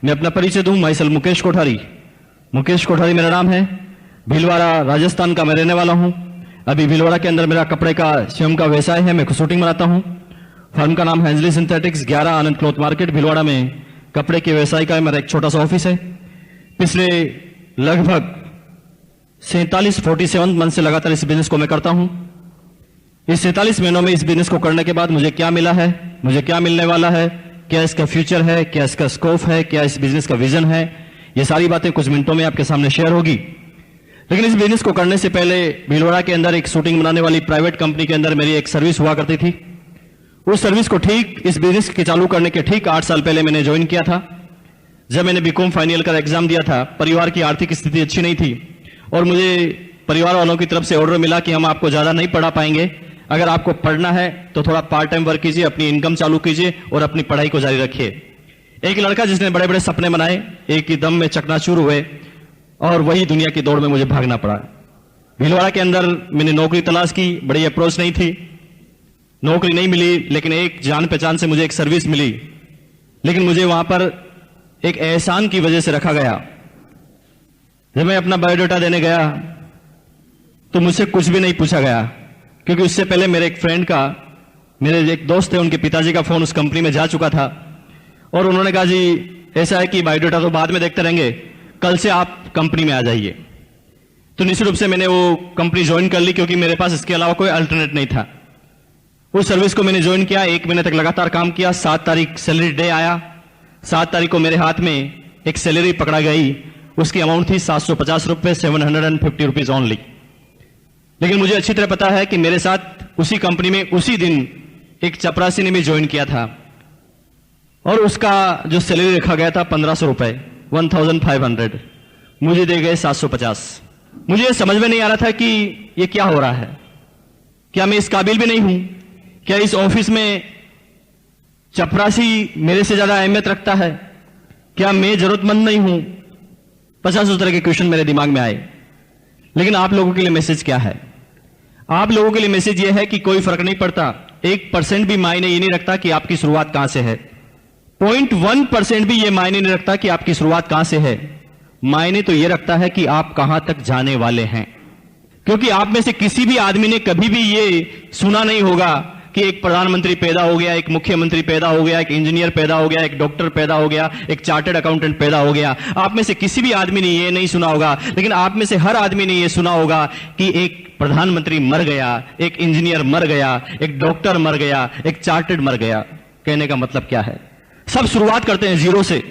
मैं अपना परिचय दूं। Myself Mukesh Kothari. मुकेश कोठारी मेरा नाम है। भीलवाड़ा राजस्थान का मैं रहने वाला हूं। अभी भीलवाड़ा के अंदर मेरा कपड़े का स्वयं का व्यवसाय है। मैं शूटिंग बनाता हूं। फर्म का नाम है हेंजली सिंथेटिक्स, 11 आनंद क्लॉथ मार्केट भीलवाड़ा में कपड़े के व्यवसाय का मेरा एक छोटा सा ऑफिस है। पिछले लगभग 47 मंथ से लगातार इस बिजनेस को मैं करता हूं। इस 47 महीनों में इस बिजनेस को करने के बाद मुझे क्या मिला है, मुझे क्या मिलने वाला है, क्या इसका फ्यूचर है, क्या इसका स्कोप है, क्या इस बिजनेस का विजन है, ये सारी बातें कुछ मिनटों में आपके सामने शेयर होगी। लेकिन इस बिजनेस को करने से पहले भीलवाड़ा के अंदर एक शूटिंग बनाने वाली प्राइवेट कंपनी के अंदर मेरी एक सर्विस हुआ करती थी। उस सर्विस को ठीक इस बिजनेस के चालू करने के ठीक 8 साल पहले मैंने ज्वाइन किया था। जब मैंने बीकॉम फाइनल का एग्जाम दिया था, परिवार की आर्थिक स्थिति अच्छी नहीं थी और मुझे परिवार वालों की तरफ से ऑर्डर मिला कि हम आपको ज्यादा नहीं पढ़ा पाएंगे, अगर आपको पढ़ना है तो थोड़ा पार्ट टाइम वर्क कीजिए, अपनी इनकम चालू कीजिए और अपनी पढ़ाई को जारी रखिए। एक लड़का जिसने बड़े बड़े सपने बनाए, एक ही दम में चकनाचूर हुए और वही दुनिया की दौड़ में मुझे भागना पड़ा। भीलवाड़ा के अंदर मैंने नौकरी तलाश की, बड़ी अप्रोच नहीं थी, नौकरी नहीं मिली, लेकिन एक जान पहचान से मुझे एक सर्विस मिली। लेकिन मुझे वहां पर एक एहसान की वजह से रखा गया। जब मैं अपना बायोडाटा देने गया तो मुझसे कुछ भी नहीं पूछा गया, क्योंकि उससे पहले मेरे एक फ्रेंड का, मेरे एक दोस्त थे, उनके पिताजी का फोन उस कंपनी में जा चुका था और उन्होंने कहा जी ऐसा है कि बायोडाटा तो बाद में देखते रहेंगे, कल से आप कंपनी में आ जाइए। तो निश्चित रूप से मैंने वो कंपनी ज्वाइन कर ली, क्योंकि मेरे पास इसके अलावा कोई अल्टरनेट नहीं था। उस सर्विस को मैंने ज्वाइन किया, 1 महीने तक लगातार काम किया। 7 तारीख सैलरी डे आया। 7 तारीख को मेरे हाथ में एक सैलरी पकड़ा गई, उसकी अमाउंट थी 750 रुपए, 750 रुपीज ओनली। लेकिन मुझे अच्छी तरह पता है कि मेरे साथ उसी कंपनी में उसी दिन एक चपरासी ने भी ज्वाइन किया था और उसका जो सैलरी रखा गया था 1500 रुपए, 1500, मुझे दे गए 750। मुझे समझ में नहीं आ रहा था कि ये क्या हो रहा है। क्या मैं इस काबिल भी नहीं हूं? क्या इस ऑफिस में चपरासी मेरे से ज्यादा अहमियत रखता है? क्या मैं जरूरतमंद नहीं हूं? 50 तरह के क्वेश्चन मेरे दिमाग में आए। लेकिन आप लोगों के लिए मैसेज क्या है? आप लोगों के लिए मैसेज यह है कि कोई फर्क नहीं पड़ता, 1% भी मायने ये नहीं रखता कि आपकी शुरुआत कहां से है। 0.1% भी ये मायने नहीं रखता कि आपकी शुरुआत कहां से है। मायने तो ये रखता है कि आप कहां तक जाने वाले हैं। क्योंकि आप में से किसी भी आदमी ने कभी भी ये सुना नहीं होगा कि एक प्रधानमंत्री पैदा हो गया, एक मुख्यमंत्री पैदा हो गया, एक इंजीनियर पैदा हो गया, एक डॉक्टर पैदा हो गया, एक चार्टर्ड अकाउंटेंट पैदा हो गया। आप में से किसी भी आदमी ने ये नहीं सुना होगा। लेकिन आप में से हर आदमी ने ये सुना होगा कि एक प्रधानमंत्री मर गया, एक इंजीनियर मर गया, एक डॉक्टर मर गया, एक चार्टर्ड मर गया। कहने का मतलब क्या है? सब शुरुआत करते हैं जीरो से,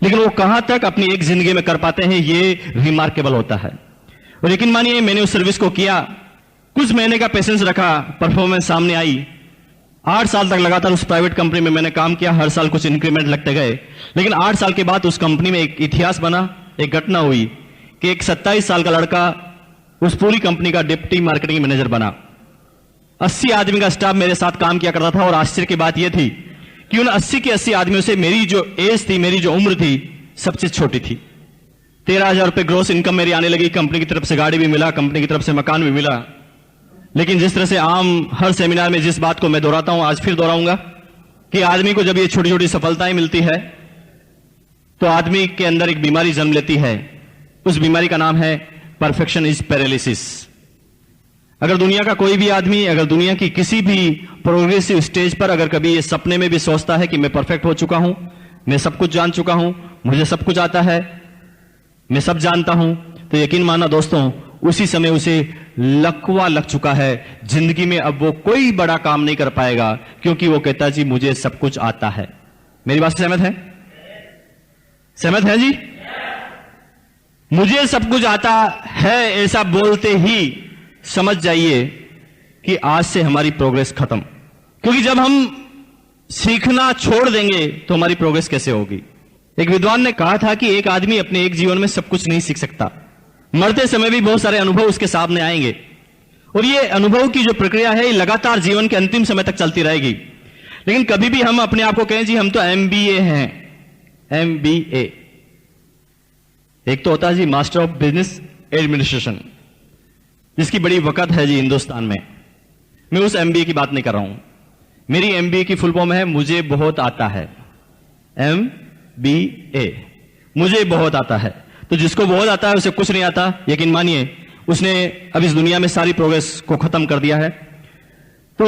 लेकिन वो कहां तक अपनी एक जिंदगी में कर पाते हैं, ये रिमार्केबल होता है। और यकीन मानिए, मैंने उस सर्विस को किया, कुछ महीने का पेशेंस रखा, परफॉर्मेंस सामने आई। 8 साल तक लगातार उस प्राइवेट कंपनी में मैंने काम किया, हर साल कुछ इंक्रीमेंट लगते गए। लेकिन 8 साल के बाद उस कंपनी में एक इतिहास बना, एक घटना हुई कि एक 27 साल का लड़का उस पूरी कंपनी का डिप्टी मार्केटिंग मैनेजर बना। 80 आदमी का स्टाफ मेरे साथ काम किया करता था और आश्चर्य की बात यह थी कि उन 80 के 80 आदमियों से मेरी जो एज थी, मेरी जो उम्र थी, सबसे छोटी थी। 13,000 रुपए ग्रोस इनकम मेरी आने लगी। कंपनी की तरफ से गाड़ी भी मिला, कंपनी की तरफ से मकान भी मिला। लेकिन जिस तरह से आम हर सेमिनार में जिस बात को मैं दोहराता हूं, आज फिर दोहराऊंगा कि आदमी को जब ये छोटी छोटी सफलताएं मिलती है तो आदमी के अंदर एक बीमारी जन्म लेती है। उस बीमारी का नाम है परफेक्शन इज पैरालिसिस। अगर दुनिया का कोई भी आदमी, अगर दुनिया की किसी भी प्रोग्रेसिव स्टेज पर अगर कभी ये सपने में भी सोचता है कि मैं परफेक्ट हो चुका हूं, मैं सब कुछ जान चुका हूं, मुझे सब कुछ आता है, मैं सब जानता हूं, तो यकीन मानना दोस्तों, उसी समय उसे लकवा लग चुका है। जिंदगी में अब वो कोई बड़ा काम नहीं कर पाएगा, क्योंकि वो कहता जी मुझे सब कुछ आता है। मेरी बात से सहमत है? सहमत है जी? मुझे सब कुछ आता है ऐसा बोलते ही समझ जाइए कि आज से हमारी प्रोग्रेस खत्म। क्योंकि जब हम सीखना छोड़ देंगे तो हमारी प्रोग्रेस कैसे होगी? एक विद्वान ने कहा था कि एक आदमी अपने एक जीवन में सब कुछ नहीं सीख सकता। मरते समय भी बहुत सारे अनुभव उसके सामने आएंगे और ये अनुभव की जो प्रक्रिया है, ये लगातार जीवन के अंतिम समय तक चलती रहेगी। लेकिन कभी भी हम अपने आप को कहें जी हम तो MBA हैं, MBA, एक तो होता है जी मास्टर ऑफ बिजनेस एडमिनिस्ट्रेशन, जिसकी बड़ी वक़्त है जी हिंदुस्तान में। मैं उस MBA की बात नहीं कर रहा हूं। मेरी MBA की फुल फॉर्म है मुझे बहुत आता है, MBA। मुझे बहुत आता है, तो जिसको बहुत आता है उसे कुछ नहीं आता, यकीन मानिए उसने अब इस दुनिया में सारी प्रोग्रेस को खत्म कर दिया है। तो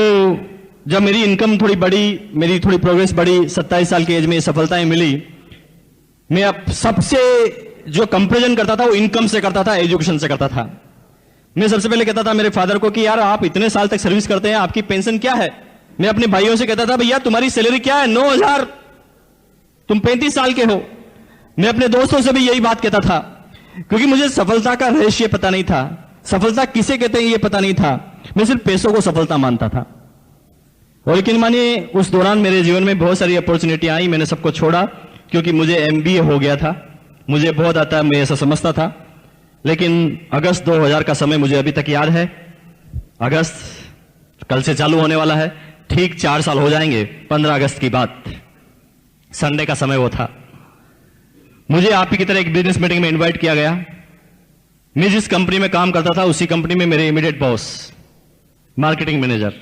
जब मेरी इनकम थोड़ी बढ़ी, मेरी थोड़ी प्रोग्रेस बढ़ी, 27 साल की एज में सफलताएं मिली, मैं अब सबसे जो कंपैरिजन करता था वो इनकम से करता था, एजुकेशन से करता था। मैं सबसे पहले कहता था मेरे फादर को कि यार आप इतने साल तक सर्विस करते हैं, आपकी पेंशन क्या है? मैं अपने भाइयों से कहता था भैया तुम्हारी सैलरी क्या है? 9,000, तुम 35 साल के हो। मैं अपने दोस्तों से भी यही बात कहता था, क्योंकि मुझे सफलता का रहस्य पता नहीं था, सफलता किसे कहते हैं ये पता नहीं था। मैं सिर्फ पैसों को सफलता मानता था। और यकीन मानिए उस दौरान मेरे जीवन में बहुत सारी अपॉर्चुनिटी आई, मैंने सबको छोड़ा क्योंकि मुझे MBA हो गया था। मुझे बहुत आता है, मैं ऐसा समझता था। लेकिन अगस्त 2000 का समय मुझे अभी तक याद है। अगस्त कल से चालू होने वाला है, ठीक 4 साल हो जाएंगे 15 अगस्त की बात। संडे का समय वो था। मुझे आप ही की तरह एक बिजनेस मीटिंग में इनवाइट किया गया। मैं जिस कंपनी में काम करता था उसी कंपनी में मेरे इमीडिएट बॉस, मार्केटिंग मैनेजर,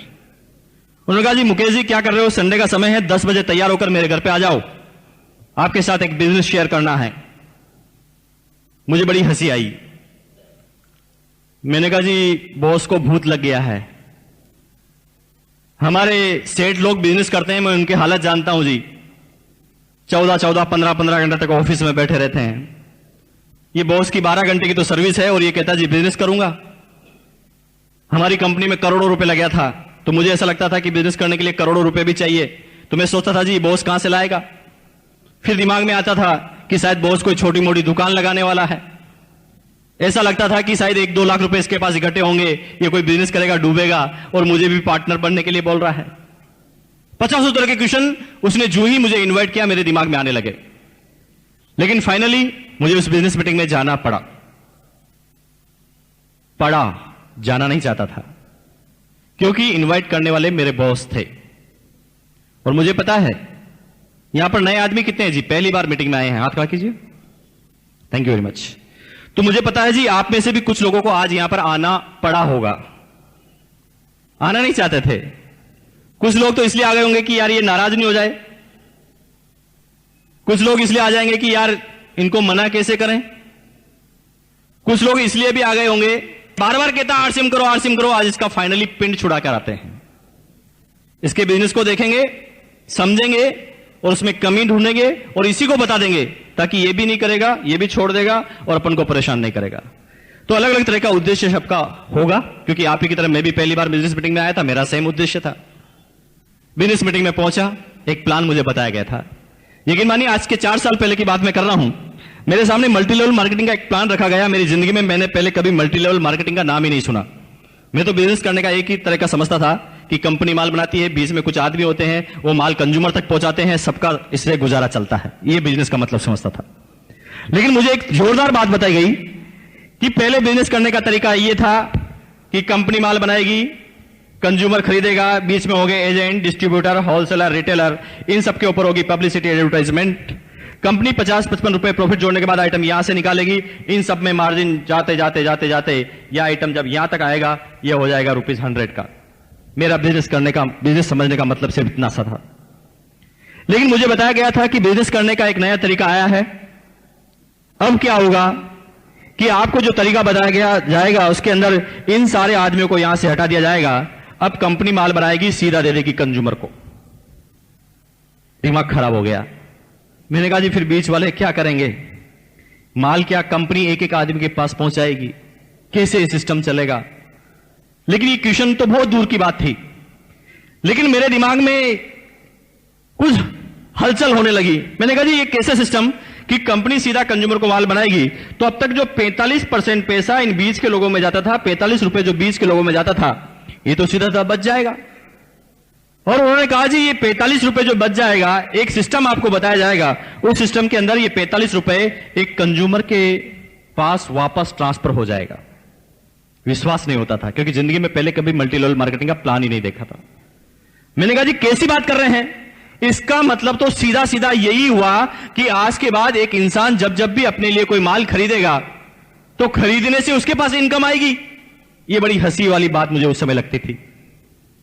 उन्होंने कहा जी मुकेश जी क्या कर रहे हो, संडे का समय है, 10 बजे तैयार होकर मेरे घर पे आ जाओ, आपके साथ एक बिजनेस शेयर करना है। मुझे बड़ी हंसी आई। मैंने कहा जी बॉस को भूत लग गया है, हमारे सेठ लोग बिजनेस करते हैं, मैं उनकी हालत जानता हूं जी, 14-14, 15-15 घंटे तक ऑफिस में बैठे रहते हैं। ये बॉस की 12 घंटे की तो सर्विस है और ये कहता जी बिजनेस करूंगा। हमारी कंपनी में करोड़ों रुपए लगा था, तो मुझे ऐसा लगता था कि बिजनेस करने के लिए करोड़ों रुपए भी चाहिए। तो मैं सोचता था जी बॉस कहां से लाएगा। फिर दिमाग में आता था कि शायद बॉस कोई छोटी मोटी दुकान लगाने वाला है। ऐसा लगता था कि शायद 1-2 लाख रुपए इसके पास इकट्ठे होंगे, ये कोई बिजनेस करेगा, डूबेगा और मुझे भी पार्टनर बनने के लिए बोल रहा है। 50 तरह के क्वेश्चन उसने जो ही मुझे इनवाइट किया मेरे दिमाग में आने लगे। लेकिन फाइनली मुझे उस बिजनेस मीटिंग में जाना पड़ा। जाना नहीं चाहता था क्योंकि इनवाइट करने वाले मेरे बॉस थे। और मुझे पता है यहां पर नए आदमी कितने हैं जी, पहली बार मीटिंग में आए हैं, हाथ खड़ा कीजिए, थैंक यू वेरी मच। तो मुझे पता है जी आप में से भी कुछ लोगों को आज यहां पर आना पड़ा होगा। आना नहीं चाहते थे। कुछ लोग तो इसलिए आ गए होंगे कि यार ये नाराज नहीं हो जाए, कुछ लोग इसलिए आ जाएंगे कि यार इनको मना कैसे करें, कुछ लोग इसलिए भी आ गए होंगे बार बार कहता आरसीएम करो आरसीएम करो, आज इसका फाइनली पिंड छुड़ा कर आते हैं। इसके बिजनेस को देखेंगे, समझेंगे और उसमें कमी ढूंढेंगे और इसी को बता देंगे ताकि ये भी नहीं करेगा, ये भी छोड़ देगा और अपन को परेशान नहीं करेगा। तो अलग अलग तरह का उद्देश्य सबका होगा, क्योंकि आप ही की तरह मैं भी पहली बार बिजनेस मीटिंग में आया था, मेरा सेम उद्देश्य था। बिजनेस मीटिंग में पहुंचा, एक प्लान मुझे बताया गया था। यकीन मानिए आज के 4 साल पहले की बात मैं कर रहा हूं। मेरे सामने मल्टी लेवल मार्केटिंग का एक प्लान रखा गया। मेरी जिंदगी में मैंने पहले कभी मल्टी लेवल मार्केटिंग का नाम ही नहीं सुना। मैं तो बिजनेस करने का एक ही तरह का समझता था कि कंपनी माल बनाती है, बीच में कुछ आदमी होते हैं, वो माल कंज्यूमर तक पहुंचाते हैं, सबका इससे गुजारा चलता है, ये बिजनेस का मतलब समझता था। लेकिन मुझे एक जोरदार बात बताई गई कि पहले बिजनेस करने का तरीका ये था कि कंपनी माल बनाएगी, कंज्यूमर खरीदेगा, बीच में हो गए एजेंट, डिस्ट्रीब्यूटर, होलसेलर, रिटेलर, इन सबके ऊपर होगी पब्लिसिटी, एडवर्टाइजमेंट। कंपनी 50-55 रुपए प्रॉफिट जोड़ने के बाद आइटम यहां से निकालेगी, इन सब में मार्जिन जाते जाते जाते जाते यह आइटम जब यहां तक आएगा यह हो जाएगा ₹100 का। मेरा बिजनेस करने का, बिजनेस समझने का मतलब सिर्फ इतना सा था। लेकिन मुझे बताया गया था कि बिजनेस करने का एक नया तरीका आया है। अब क्या होगा कि आपको जो तरीका बताया गया जाएगा उसके अंदर इन सारे आदमियों को यहां से हटा दिया जाएगा। अब कंपनी माल बनाएगी, सीधा दे देगी कंज्यूमर को। दिमाग खराब हो गया। मैंने कहा जी फिर बीच वाले क्या करेंगे, माल क्या कंपनी एक एक आदमी के पास पहुंचाएगी, कैसे ये सिस्टम चलेगा। लेकिन ये क्वेश्चन तो बहुत दूर की बात थी। लेकिन मेरे दिमाग में कुछ हलचल होने लगी। मैंने कहा जी ये कैसे सिस्टम कि कंपनी सीधा कंज्यूमर को माल बनाएगी, तो अब तक जो 45% पैसा इन बीच के लोगों में जाता था, 45 रुपए जो बीच के लोगों में जाता था, ये तो सीधा बच जाएगा। और उन्होंने कहा जी ये 45 रुपए जो बच जाएगा, एक सिस्टम आपको बताया जाएगा, उस सिस्टम के अंदर ये 45 रुपए एक कंज्यूमर के पास वापस ट्रांसफर हो जाएगा। विश्वास नहीं होता था क्योंकि जिंदगी में पहले कभी मल्टी लेवल मार्केटिंग का प्लान ही नहीं देखा था। मैंने कहा जी कैसी बात कर रहे हैं, इसका मतलब तो सीधा सीधा यही हुआ कि आज के बाद एक इंसान जब जब भी अपने लिए कोई माल खरीदेगा तो खरीदने से उसके पास इनकम आएगी। यह बड़ी हंसी वाली बात मुझे उस समय लगती थी,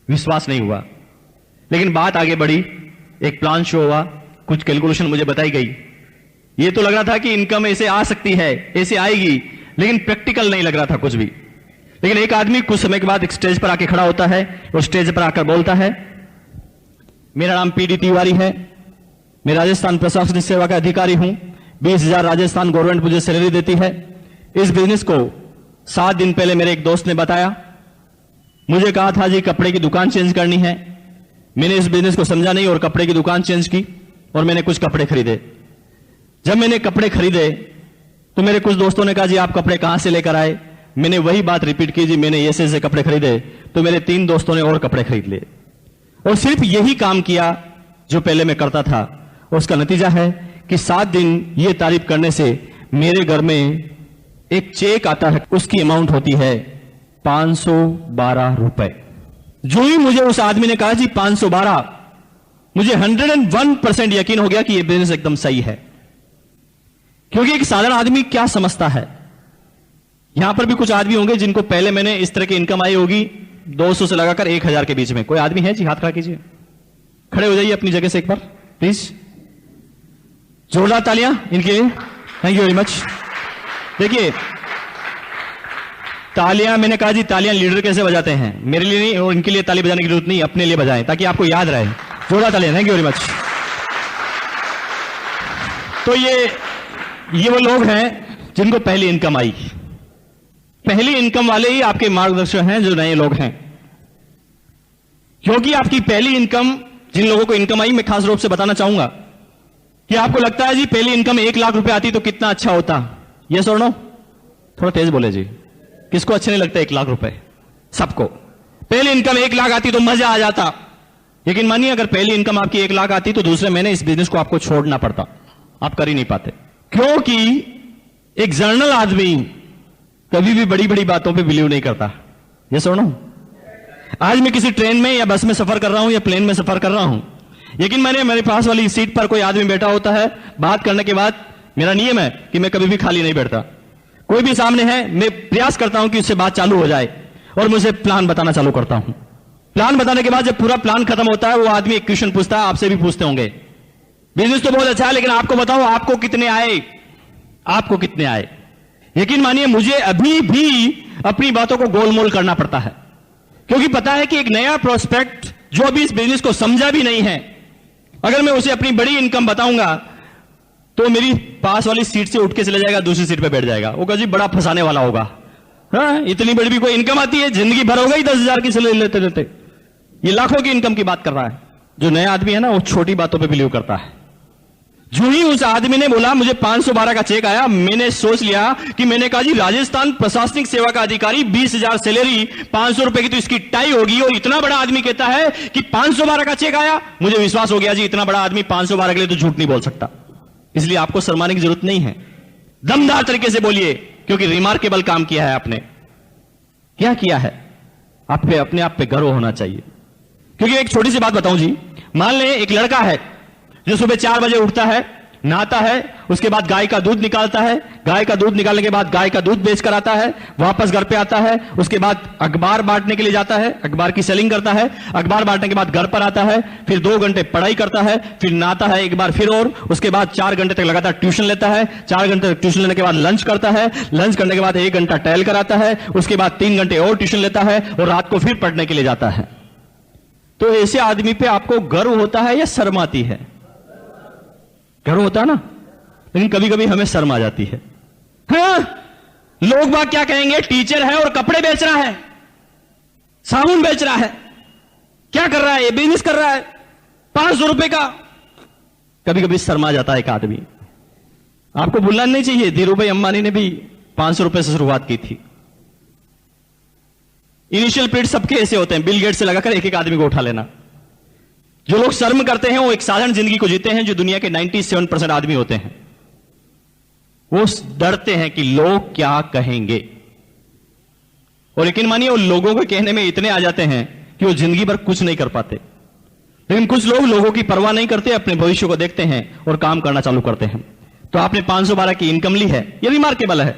विश्वास नहीं हुआ। लेकिन बात आगे बढ़ी, एक प्लान शो हुआ, कुछ कैलकुलेशन मुझे बताई गई ये तो लग रहा था कि इनकम ऐसे आ सकती है, ऐसे आएगी, लेकिन प्रैक्टिकल नहीं लग रहा था कुछ भी। लेकिन एक आदमी कुछ समय के बाद एक स्टेज पर आके खड़ा होता है और स्टेज पर आकर बोलता है, मेरा नाम पीडी तिवारी है, मैं राजस्थान प्रशासनिक सेवा का अधिकारी हूं, 20,000 राजस्थान गवर्नमेंट मुझे सैलरी देती है। इस बिजनेस को 7 दिन पहले मेरे एक दोस्त ने बताया, मुझे कहा था जी कपड़े की दुकान चेंज करनी है। मैंने इस बिजनेस को समझा नहीं और कपड़े की दुकान चेंज की और मैंने कुछ कपड़े खरीदे। जब मैंने कपड़े खरीदे तो मेरे कुछ दोस्तों ने कहा जी आप कपड़े कहां से लेकर आए। मैंने वही बात रिपीट की, जी मैंने ऐसे कपड़े खरीदे। तो मेरे 3 दोस्तों ने और कपड़े खरीद लिए और सिर्फ यही काम किया जो पहले मैं करता था। उसका नतीजा है कि 7 दिन ये तारीफ करने से मेरे घर में एक चेक आता है, उसकी अमाउंट होती है 512 रुपए। जो ही मुझे उस आदमी ने कहा जी 512, मुझे 101% यकीन हो गया कि यह बिजनेस एकदम सही है। क्योंकि एक साधारण आदमी क्या समझता है, यहां पर भी कुछ आदमी होंगे जिनको पहले मैंने इस तरह की इनकम आई होगी 200 से लगाकर 1000 के बीच में। कोई आदमी है जी? हाथ खड़ा कीजिए, खड़े हो जाइए अपनी जगह से एक बार प्लीज। जोरदार तालियां इनके लिए, थैंक यू वेरी मच। देखिए तालियां, मैंने कहा जी तालियां लीडर कैसे बजाते हैं, मेरे लिए नहीं और इनके लिए ताली बजाने की जरूरत नहीं, अपने लिए बजाएं ताकि आपको याद रहे। जोरदार तालियां, थैंक यू वेरी मच। तो ये वो लोग हैं जिनको पहली इनकम आई। पहली इनकम वाले ही आपके मार्गदर्शक हैं जो नए लोग हैं। क्योंकि आपकी पहली इनकम, जिन लोगों को इनकम आई, मैं खास रूप से बताना चाहूंगा कि आपको लगता है जी पहली इनकम 1 लाख रुपए आती तो कितना अच्छा होता। यस और नो? थोड़ा तेज बोले जी। किसको अच्छे नहीं लगता 1 लाख रुपए? सबको। पहली इनकम 1 लाख आती तो मजा आ जाता। लेकिन मानिए अगर पहली इनकम आपकी 1 लाख आती तो दूसरे महीने इस बिजनेस को आपको छोड़ना पड़ता, आप कर ही नहीं पाते। क्योंकि एक जर्नल आदमी कभी भी बड़ी बड़ी बातों पे बिलीव नहीं करता। ये सुनो, आज मैं किसी ट्रेन में या बस में सफर कर रहा हूं या प्लेन में सफर कर रहा हूं, लेकिन मेरे पास वाली सीट पर कोई आदमी बैठा होता है, बात करने के बाद मेरा नियम है कि मैं कभी भी खाली नहीं बैठता। कोई भी सामने है, मैं प्रयास करता हूं कि उससे बात चालू हो जाए और मुझे प्लान बताना चालू करता हूं। प्लान बताने के बाद जब पूरा प्लान खत्म होता है, वो आदमी एक क्वेश्चन पूछता है, आपसे भी पूछते होंगे, बिजनेस तो बहुत अच्छा है लेकिन आपको बताओ आपको कितने आए, आपको कितने आए। यकीन मानिए मुझे अभी भी अपनी बातों को गोलमोल करना पड़ता है, क्योंकि पता है कि एक नया प्रोस्पेक्ट जो अभी इस बिजनेस को समझा भी नहीं है, अगर मैं उसे अपनी बड़ी इनकम बताऊंगा तो मेरी पास वाली सीट से उठ के चले जाएगा, दूसरी सीट पे बैठ जाएगा। वो कहा जी बड़ा फंसाने वाला होगा। हाँ, इतनी बड़ी भी कोई इनकम आती है? जिंदगी भर हो गई 10,000 की सैलरी लेते लेते। ये लाखों की इनकम की बात कर रहा है। जो नया आदमी है ना, वो छोटी बातों पे बिलीव करता है। जो ही उस आदमी ने बोला मुझे 512 का चेक आया, मैंने सोच लिया कि मैंने कहा जी राजस्थान प्रशासनिक सेवा का अधिकारी, 20,000 सैलरी, 500 रुपए की तो इसकी टाई होगी, और इतना बड़ा आदमी कहता है कि 512 का चेक आया। मुझे विश्वास हो गया जी इतना बड़ा आदमी 512 के लिए तो झूठ नहीं बोल सकता। इसलिए आपको शर्माने की जरूरत नहीं है, दमदार तरीके से बोलिए, क्योंकि रिमार्केबल काम किया है आपने। क्या किया है? आप पे अपने आप पे गर्व होना चाहिए। क्योंकि एक छोटी सी बात बताऊं जी, मान लें एक लड़का है जो सुबह 4 बजे उठता है, नहाता है, उसके बाद गाय का दूध निकालता है, गाय का दूध निकालने के बाद गाय का दूध बेच कर आता है, वापस घर पे आता है, उसके बाद अखबार बांटने के लिए जाता है, अखबार की सेलिंग करता है, अखबार बांटने के बाद घर पर आता है, फिर 2 घंटे पढ़ाई करता है, फिर नहाता है एक बार फिर, और उसके बाद 4 घंटे तक लगातार ट्यूशन लेता है, 4 घंटे तक ट्यूशन लेने के बाद लंच करता है, लंच करने के बाद 1 घंटा टहल कर आता है, उसके बाद 3 घंटे और ट्यूशन लेता है और रात को फिर पढ़ने के लिए जाता है। तो ऐसे आदमी पे आपको गर्व होता है या शर्म आती है? गर्व होता है ना, लेकिन कभी कभी हमें शर्म आ जाती है। हाँ, लोग बाग क्या कहेंगे, टीचर है और कपड़े बेच रहा है, साबुन बेच रहा है, क्या कर रहा है, ये बिजनेस कर रहा है, 500 रुपए का। कभी कभी शर्मा जाता है एक आदमी। आपको भूलना नहीं चाहिए, धीरूभाई अंबानी ने भी 500 रुपए से शुरुआत की थी। इनिशियल पीरियड सबके ऐसे होते हैं, बिल गेट से लगाकर एक एक आदमी को उठा लेना। जो लोग शर्म करते हैं वो एक साधारण जिंदगी को जीते हैं, जो दुनिया के 97% आदमी होते हैं वो डरते हैं कि लोग क्या कहेंगे, और यकीन मानिए वो लोगों के कहने में इतने आ जाते हैं कि वो जिंदगी भर कुछ नहीं कर पाते। लेकिन कुछ लोग लोगों की परवाह नहीं करते, अपने भविष्य को देखते हैं और काम करना चालू करते हैं। तो आपने 512 की इनकम ली है, ये रिमार्केबल है।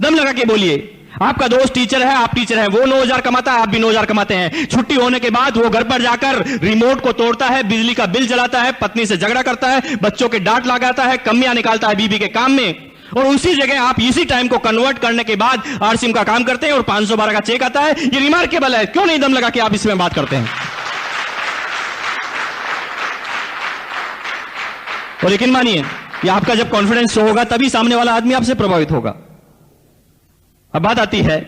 दम लगा के बोलिए, आपका दोस्त टीचर है, आप टीचर है, वो 9,000 कमाता है, आप भी 9,000 कमाते हैं। छुट्टी होने के बाद वो घर पर जाकर रिमोट को तोड़ता है, बिजली का बिल जलाता है, पत्नी से झगड़ा करता है, बच्चों के डांट लगाता है, कमियां निकालता है बीबी के काम में, और उसी जगह आप इसी टाइम को कन्वर्ट करने के बाद आरसीएम का काम करते हैं और 512 का चेक आता है। ये रिमार्केबल है। क्यों नहीं दम लगा के आप इसमें बात करते हैं? और यकीन मानिए, ये आपका जब कॉन्फिडेंस होगा तभी सामने वाला आदमी आपसे प्रभावित होगा। अब बात आती है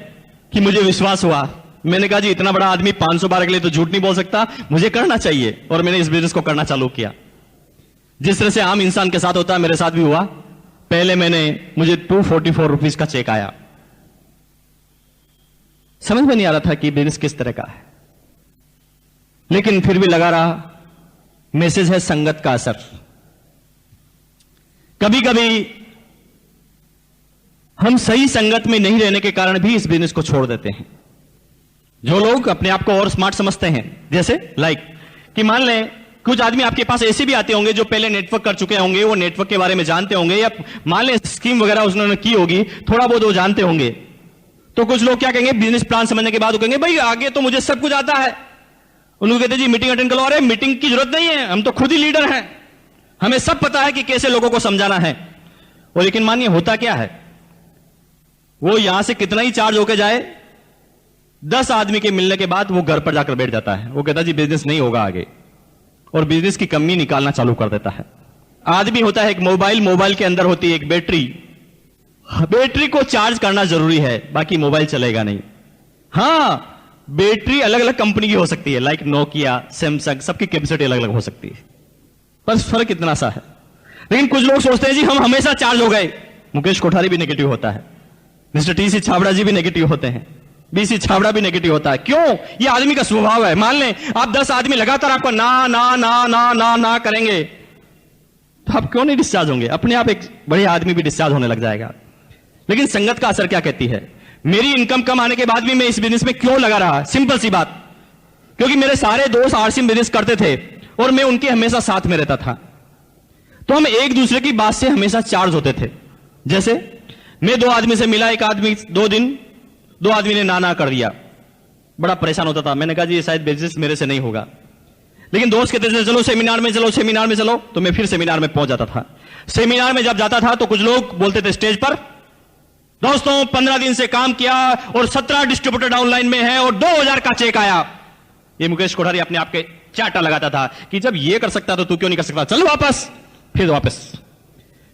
कि मुझे विश्वास हुआ, मैंने कहा जी इतना बड़ा आदमी 512 के लिए तो झूठ नहीं बोल सकता, मुझे करना चाहिए, और मैंने इस बिजनेस को करना चालू किया। जिस तरह से आम इंसान के साथ होता है मेरे साथ भी हुआ। पहले मुझे 244 रुपीज का चेक आया। समझ में नहीं आ रहा था कि बिजनेस किस तरह का है, लेकिन फिर भी लगा रहा। मैसेज है संगत का असर। कभी कभी हम सही संगत में नहीं रहने के कारण भी इस बिजनेस को छोड़ देते हैं। जो लोग अपने आप को और स्मार्ट समझते हैं, जैसे कि मान लें कुछ आदमी आपके पास ऐसे भी आते होंगे जो पहले नेटवर्क कर चुके होंगे, वो नेटवर्क के बारे में जानते होंगे, या मान लें स्कीम वगैरह उन्होंने की होगी, थोड़ा बहुत वो जानते होंगे। तो कुछ लोग क्या कहेंगे, बिजनेस प्लान समझने के बाद वो कहेंगे भाई आगे तो मुझे सब कुछ आता है। उनको कहते जी मीटिंग अटेंड करो। अरे मीटिंग की जरूरत नहीं है, हम तो खुद ही लीडर हैं, हमें सब पता है कि कैसे लोगों को समझाना है। और लेकिन मानिए होता क्या है, वो यहां से कितना ही चार्ज होके जाए, 10 आदमी के मिलने के बाद वो घर पर जाकर बैठ जाता है। वो कहता जी बिजनेस नहीं होगा आगे, और बिजनेस की कमी निकालना चालू कर देता है। आदमी होता है एक मोबाइल के अंदर होती है एक बैटरी। बैटरी को चार्ज करना जरूरी है, बाकी मोबाइल चलेगा नहीं। हां, बैटरी अलग अलग कंपनी की हो सकती है, लाइक नोकिया, सैमसंग, सबकी कैपेसिटी अलग अलग हो सकती है, बस फर्क इतना सा है। लेकिन कुछ लोग सोचते हैं जी हम हमेशा चार्ज हो गए। मुकेश कोठारी भी नेगेटिव होता है, मिस्टर टीसी छाबड़ा जी भी नेगेटिव होते हैं, बीसी छाबड़ा भी नेगेटिव होता है। क्यों? ये आदमी का स्वभाव है। मान लें आप 10 आदमी लगातार आपको ना ना ना ना ना ना करेंगे, तो आप क्यों नहीं डिस्चार्ज होंगे? अपने आप एक बड़े आदमी भी डिस्चार्ज होने लग जाएगा। लेकिन संगत का असर क्या कहती है? मेरी इनकम कम आने के बाद भी मैं इस बिजनेस में क्यों लगा रहा? सिंपल सी बात, क्योंकि मेरे सारे दोस्त आरसीएम बिजनेस करते थे और मैं उनके हमेशा साथ में रहता था, तो हम एक दूसरे की बात से हमेशा चार्ज होते थे। जैसे मैं 2 आदमी से मिला, एक आदमी 2 दिन 2 आदमी ने ना ना कर दिया, बड़ा परेशान होता था। मैंने कहा जी ये शायद बिजनेस मेरे से नहीं होगा, लेकिन दोस्त कहते थे चलो सेमिनार में चलो, सेमिनार में चलो, तो मैं फिर सेमिनार में पहुंच जाता था। सेमिनार में जब जाता था तो कुछ लोग बोलते थे स्टेज पर, दोस्तों 15 दिन से काम किया और 17 डिस्ट्रीब्यूटर डाउनलाइन में है और 2,000 का चेक आया। ये मुकेश कोठारी अपने आप के चाटा लगाता था कि जब ये कर सकता तो तू क्यों नहीं कर सकता, चल वापस। फिर वापस,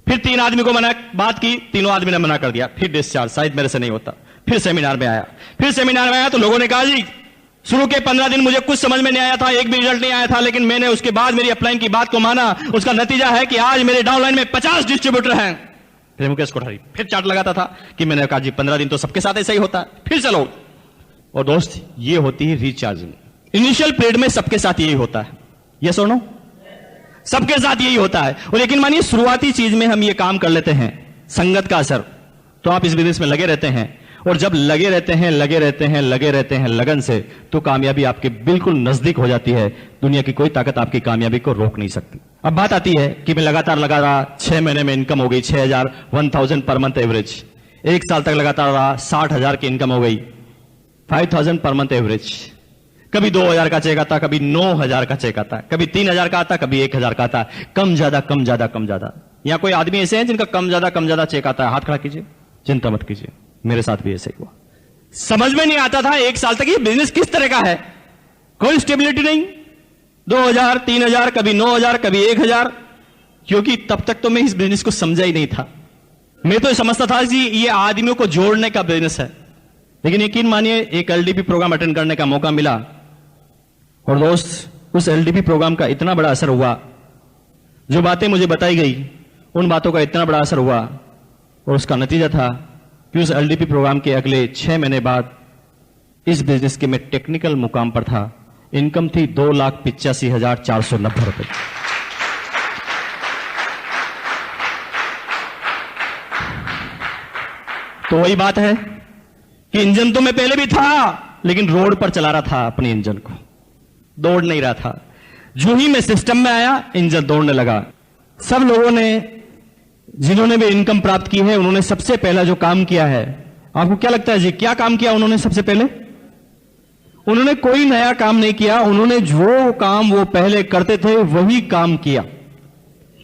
फिर 3 आदमी को मना बात की, तीनों आदमी ने मना कर दिया, फिर डिस्चार्ज, शायद मेरे से नहीं होता। फिर सेमिनार में आया, तो लोगों ने कहा जी शुरू के 15 दिन मुझे कुछ समझ में नहीं आया था, एक भी रिजल्ट नहीं आया था, लेकिन मैंने उसके बाद मेरी अपलाइन की बात को माना, उसका नतीजा है कि आज मेरे डाउनलाइन में 50 डिस्ट्रीब्यूटर हैं। फिर मुकेश कोठारी फिर चार्ट लगाता था कि मैंने कहा जी 15 दिन तो सबके साथ ऐसा ही होता है, फिर चलो। और दोस्त ये होती है रिचार्जिंग। इनिशियल पीरियड में सबके साथ यही होता है, यस और नो? सबके साथ यही होता है। और लेकिन मानिए शुरुआती चीज में हम ये काम कर लेते हैं, संगत का असर, तो आप इस बिजनेस में लगे रहते हैं, और जब लगे रहते हैं लगन से, तो कामयाबी आपके बिल्कुल नजदीक हो जाती है। दुनिया की कोई ताकत आपकी कामयाबी को रोक नहीं सकती। अब बात आती है कि मैं लगातार लगा रहा, 6 महीने में इनकम हो गई 6,000, 1,000 पर मंथ एवरेज। 1 साल तक लगातार रहा, 60,000 की इनकम हो गई, 5,000 पर मंथ एवरेज। कभी 2,000 का चेक आता, कभी 9,000 का चेक आता, कभी 3,000 का आता, कभी 1,000 का आता, कम ज्यादा। यहां कोई आदमी ऐसे हैं जिनका कम ज्यादा चेक आता है? हाथ खड़ा कीजिए, चिंता मत कीजिए, मेरे साथ भी ऐसे ही हुआ। समझ में नहीं आता था 1 साल तक ये बिजनेस किस तरह का है, कोई स्टेबिलिटी नहीं, 2,000, 3,000, कभी 9,000, कभी 1,000, क्योंकि तब तक तो मैं इस बिजनेस को समझा ही नहीं था। मैं तो समझता था कि ये आदमियों को जोड़ने का बिजनेस है। लेकिन यकीन मानिए, एक एलडीपी प्रोग्राम अटेंड करने का मौका मिला, और दोस्त उस एलडीपी प्रोग्राम का इतना बड़ा असर हुआ, जो बातें मुझे बताई गई उन बातों का इतना बड़ा असर हुआ, और उसका नतीजा था कि उस एलडीपी प्रोग्राम के अगले 6 महीने बाद इस बिजनेस के मैं टेक्निकल मुकाम पर था। इनकम थी 2,85,490 रुपए। तो वही बात है कि इंजन तो मैं पहले भी था, लेकिन रोड पर चला रहा था अपने इंजन को, दौड़ नहीं रहा था। जो ही मैं सिस्टम में आया, इंजन दौड़ने लगा। सब लोगों ने जिन्होंने भी इनकम प्राप्त की है, उन्होंने सबसे पहला जो काम किया है, आपको क्या लगता है जी, क्या काम किया उन्होंने? सबसे पहले उन्होंने कोई नया काम नहीं किया, उन्होंने जो काम वो पहले करते थे वही काम किया,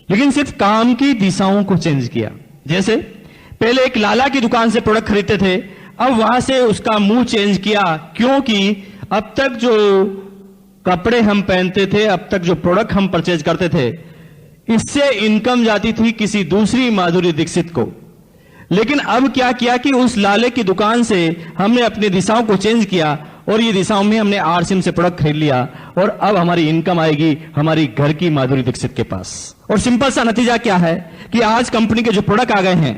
लेकिन सिर्फ काम की दिशाओं को चेंज किया। जैसे पहले एक लाला की दुकान से प्रोडक्ट खरीदते थे, अब वहां से उसका मुंह चेंज किया, क्योंकि अब तक जो कपड़े हम पहनते थे, अब तक जो प्रोडक्ट हम परचेज करते थे, इससे इनकम जाती थी किसी दूसरी माधुरी दीक्षित को। लेकिन अब क्या किया कि उस लाले की दुकान से हमने अपनी दिशाओं को चेंज किया और ये दिशाओं में हमने आरसीएम से प्रोडक्ट खरीद लिया और अब हमारी इनकम आएगी हमारी घर की माधुरी दीक्षित के पास। और सिंपल सा नतीजा क्या है कि आज कंपनी के जो प्रोडक्ट आ गए हैं,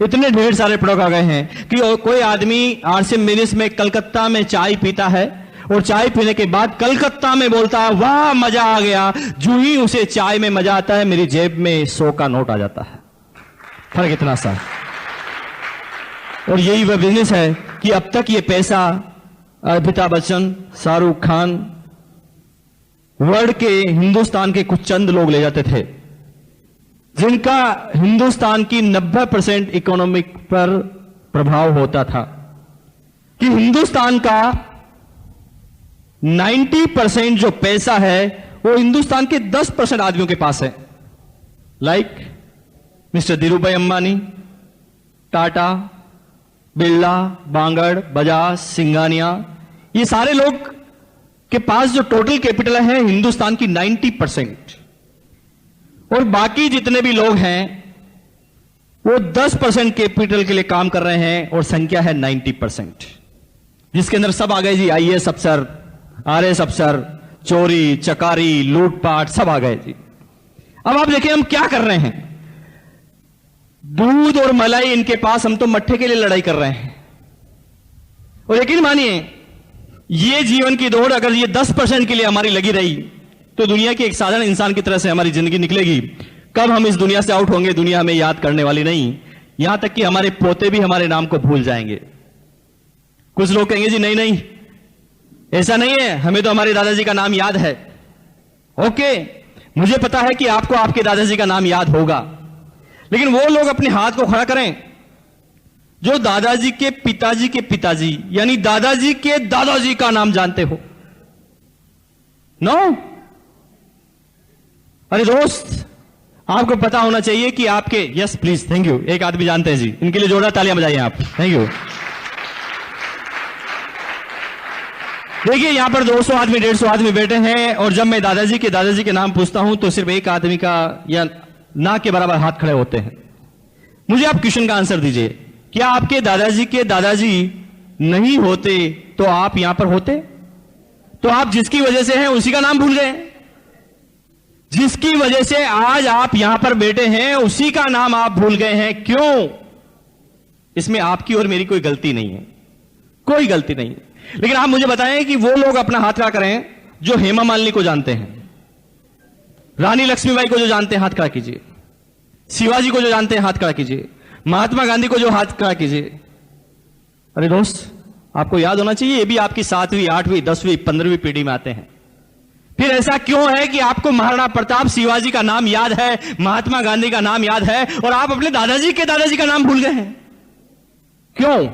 इतने ढेर सारे प्रोडक्ट आ गए हैं कि कोई आदमी आरसीएम बिजनेस में कलकत्ता में चाय पीता है और चाय पीने के बाद कलकत्ता में बोलता है वाह मजा आ गया, जो ही उसे चाय में मजा आता है मेरी जेब में 100 का नोट आ जाता है। फर्क इतना सा। और यही वह बिजनेस है कि अब तक ये पैसा अमिताभ बच्चन, शाहरुख खान, वर्ल्ड के हिंदुस्तान के कुछ चंद लोग ले जाते थे, जिनका हिंदुस्तान की 90% इकोनॉमिक पर प्रभाव होता था, कि हिंदुस्तान का 90% जो पैसा है वो हिंदुस्तान के 10% आदमियों के पास है। लाइक मिस्टर धीरूभाई अंबानी, टाटा, बिरला, बांगड़, बजाज, सिंघानिया, ये सारे लोग के पास जो टोटल कैपिटल है हिंदुस्तान की 90%, और बाकी जितने भी लोग हैं वो 10% कैपिटल के लिए काम कर रहे हैं और संख्या है 90%, जिसके अंदर सब आ गए जी, आईएएस अफसर, आरएएस अफसर, चोरी चकारी लूटपाट सब आ गए जी। अब आप देखिए हम क्या कर रहे हैं, दूध और मलाई इनके पास, हम तो मट्ठे के लिए लड़ाई कर रहे हैं। और यकीन मानिए ये जीवन की दौड़ अगर ये 10% के लिए हमारी लगी रही तो दुनिया के एक साधारण इंसान की तरह से हमारी जिंदगी निकलेगी। कब हम इस दुनिया से आउट होंगे दुनिया हमें याद करने वाली नहीं, यहां तक कि हमारे पोते भी हमारे नाम को भूल जाएंगे। कुछ लोग कहेंगे जी नहीं नहीं ऐसा नहीं है, हमें तो हमारे दादाजी का नाम याद है। ओके, मुझे पता है कि आपको आपके दादाजी का नाम याद होगा, लेकिन वो लोग अपने हाथ को खड़ा करें जो दादाजी के पिताजी यानी दादाजी के दादाजी का नाम जानते हो। नो अरे दोस्त, आपको पता होना चाहिए कि आपके, यस प्लीज, थैंक यू, एक आदमी जानते हैं जी, इनके लिए जोरदार तालियां बजाइए आप, थैंक यू। देखिए यहां पर 200 आदमी 150 आदमी बैठे हैं, और जब मैं दादाजी के नाम पूछता हूं तो सिर्फ एक आदमी का या ना के बराबर हाथ खड़े होते हैं। मुझे आप क्वेश्चन का आंसर दीजिए, क्या आपके दादाजी नहीं होते तो आप यहां पर होते? तो आप जिसकी वजह से हैं उसी का नाम भूल गए, जिसकी वजह से आज आप यहां पर बैठे हैं उसी का नाम आप भूल गए हैं। क्यों? इसमें आपकी और मेरी कोई गलती नहीं है, कोई गलती नहीं है। लेकिन आप मुझे बताएं कि वो लोग अपना हाथ खड़ा करें जो हेमा मालिनी को जानते हैं, रानी लक्ष्मीबाई को जो जानते हैं हाथ खड़ा कीजिए, शिवाजी को जो जानते हैं हाथ खड़ा कीजिए, महात्मा गांधी को जो हाथ खड़ा कीजिए। अरे दोस्त, आपको याद होना चाहिए ये भी आपकी 7वीं 8वीं 10वीं 15वीं पीढ़ी में आते हैं। फिर ऐसा क्यों है कि आपको महाराणा प्रताप शिवाजी का नाम याद है, महात्मा गांधी का नाम याद है, और आप अपने दादाजी का नाम भूल गए हैं? क्यों?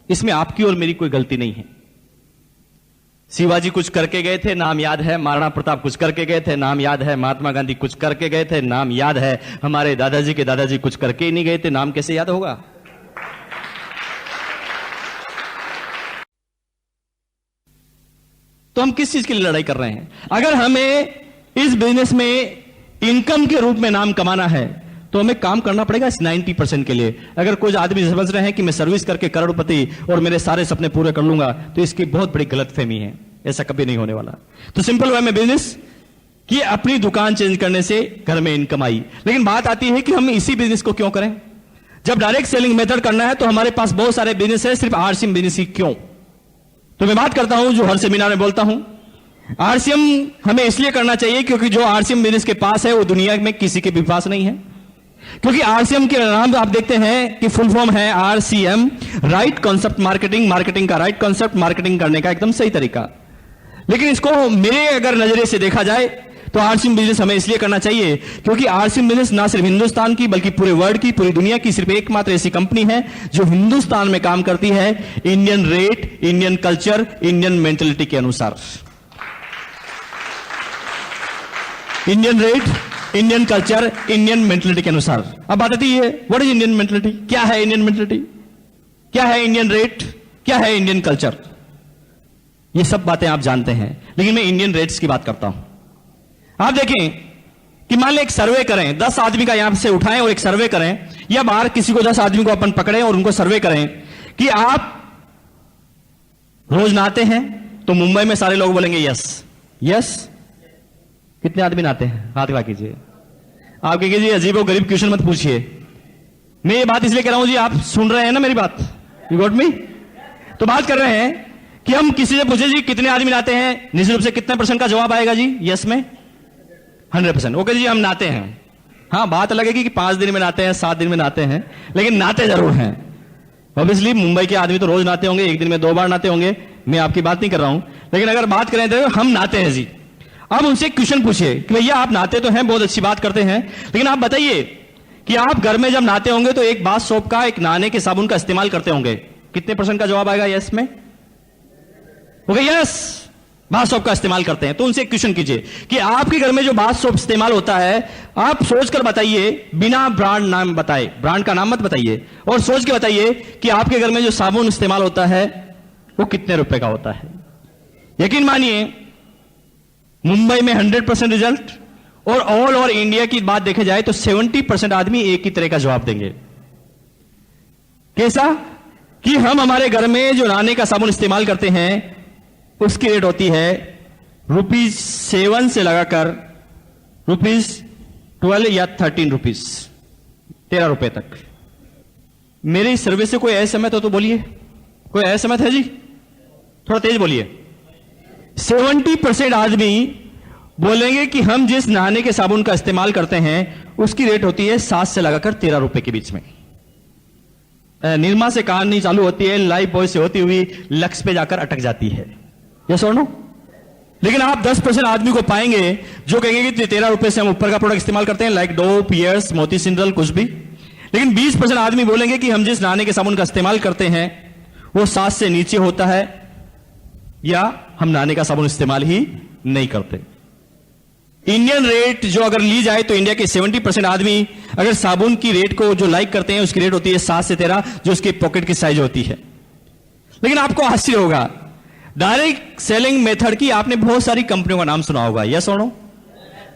इसमें आपकी और मेरी कोई गलती नहीं है। शिवाजी कुछ करके गए थे, नाम याद है, महाराणा प्रताप कुछ करके गए थे, नाम याद है, महात्मा गांधी कुछ करके गए थे, नाम याद है, हमारे दादाजी कुछ करके ही नहीं गए थे, नाम कैसे याद होगा? तो हम किस चीज के लिए लड़ाई कर रहे हैं? अगर हमें इस बिजनेस में इनकम के रूप में नाम कमाना है तो हमें काम करना पड़ेगा इस 90% के लिए। अगर कुछ आदमी समझ रहे हैं कि मैं सर्विस करके करोड़पति और मेरे सारे सपने पूरे कर लूंगा, तो इसकी बहुत बड़ी गलतफहमी है, ऐसा कभी नहीं होने वाला। तो सिंपल वे में बिजनेस कि अपनी दुकान चेंज करने से घर में इनकम आई। लेकिन बात आती है कि हम इसी बिजनेस को क्यों करें? जब डायरेक्ट सेलिंग मेथड करना है तो हमारे पास बहुत सारे बिजनेस है, सिर्फ आरसीएम बिजनेस ही क्यों? तो मैं बात करता हूं जो हर सेमिनार में बोलता हूं, आरसीएम हमें इसलिए करना चाहिए क्योंकि जो आरसीएम बिजनेस के पास है वो दुनिया में किसी के भी पास नहीं है। क्योंकि आरसीएम के नाम आप देखते हैं कि फुल फॉर्म है RCM, right concept marketing, marketing का राइट कॉन्सेप्ट, मार्केटिंग करने का एकदम सही तरीका। लेकिन इसको मेरे अगर नजरिए से देखा जाए तो आरसीएम बिजनेस हमें इसलिए करना चाहिए क्योंकि आरसीएम बिजनेस ना सिर्फ हिंदुस्तान की बल्कि पूरे वर्ल्ड की, पूरी दुनिया की सिर्फ एकमात्र ऐसी कंपनी है जो हिंदुस्तान में काम करती है Indian rate, Indian culture, Indian mentality के अनुसार। Indian rate, Indian culture, Indian mentality के अनुसार। अब बात आती है व्हाट इज इंडियन मेंटेलिटी, क्या है इंडियन मेंटेलिटी, क्या है इंडियन रेट, क्या है इंडियन कल्चर। ये सब बातें आप जानते हैं, लेकिन मैं इंडियन रेट्स की बात करता हूं। आप देखें कि मान लें एक सर्वे करें, 10 आदमी का यहां से उठाएं और एक सर्वे करें, या बाहर किसी को 10 आदमी को अपन पकड़ें और उनको सर्वे करें कि आप रोज नहाते हैं, तो मुंबई में सारे लोग बोलेंगे यस। यस, कितने आदमी नहाते हैं? हाथ खड़ा कीजिए। आप कहेंगे जी अजीब और गरीब क्वेश्चन मत पूछिए। मैं ये बात इसलिए कर रहा हूं जी, आप सुन रहे हैं ना मेरी बात, यू गॉट मी। तो बात कर रहे हैं कि हम किसी से पूछे जी कितने आदमी नहाते हैं, निश्चित रूप से कितने परसेंट का जवाब आएगा जी यस में? 100%। ओके जी, हम नहाते हैं। हाँ, बात अलग है कि 5 दिन में नहाते हैं, 7 दिन में नहाते हैं, लेकिन नहाते जरूर हैं। ऑब्वियसली मुंबई के आदमी तो रोज नहाते होंगे, एक दिन में 2 बार नहाते होंगे, मैं आपकी बात नहीं कर रहा हूं। लेकिन अगर बात करें तो हम नहाते हैं जी। अब उनसे एक क्वेश्चन पूछिए कि भैया आप नहाते तो हैं, बहुत अच्छी बात करते हैं, लेकिन आप बताइए कि आप घर में जब नहाते होंगे तो एक बाथ सोप का, एक नहाने के साबुन का इस्तेमाल करते होंगे, कितने परसेंट का जवाब आएगा यस में? ओके यस, बाथ सोप का इस्तेमाल करते हैं। तो उनसे एक क्वेश्चन कीजिए कि आपके घर में जो बाथ सोप इस्तेमाल होता है, आप सोचकर बताइए, बिना ब्रांड नाम बताए, ब्रांड का नाम मत बताइए, और सोच के बताइए कि आपके घर में जो साबुन इस्तेमाल होता है वो कितने रुपए का होता है। यकीन मानिए मुंबई में 100% रिजल्ट, और ऑल ओवर इंडिया की बात देखे जाए तो 70% आदमी एक ही तरह का जवाब देंगे। कैसा? कि हम हमारे घर में जो नहाने का साबुन इस्तेमाल करते हैं उसकी रेट होती है ₹7 से लगाकर ₹12 या 13 रुपीज, 13 रुपए तक। मेरी सर्विस से कोई असहमत हो तो बोलिए। कोई असहमत है जी? थोड़ा तेज बोलिए। 70% आदमी बोलेंगे कि हम जिस नहाने के साबुन का इस्तेमाल करते हैं उसकी रेट होती है 7 से लगाकर 13 रुपए के बीच में। निरमा से कहानी चालू होती है, लाइफ बॉय से होती हुई लक्स पे जाकर अटक जाती है। यस और नो? लेकिन आप 10% आदमी को पाएंगे जो कहेंगे कि 13 रुपए से हम ऊपर का प्रोडक्ट इस्तेमाल करते हैं, लाइक डो, पियर्स, मोती सिंड्रल, कुछ भी। लेकिन 20% आदमी बोलेंगे कि हम जिस नहाने के साबुन का इस्तेमाल करते हैं वो 7 से नीचे होता है, या हम नहाने का साबुन इस्तेमाल ही नहीं करते। इंडियन रेट जो अगर ली जाए तो इंडिया के 70% आदमी अगर साबुन की रेट को जो लाइक करते हैं उसकी रेट होती है 7 से 13, जो उसकी पॉकेट की साइज होती है। लेकिन आपको आश्चर्य होगा, डायरेक्ट सेलिंग मेथड की आपने बहुत सारी कंपनियों का नाम सुना होगा। यस और नो?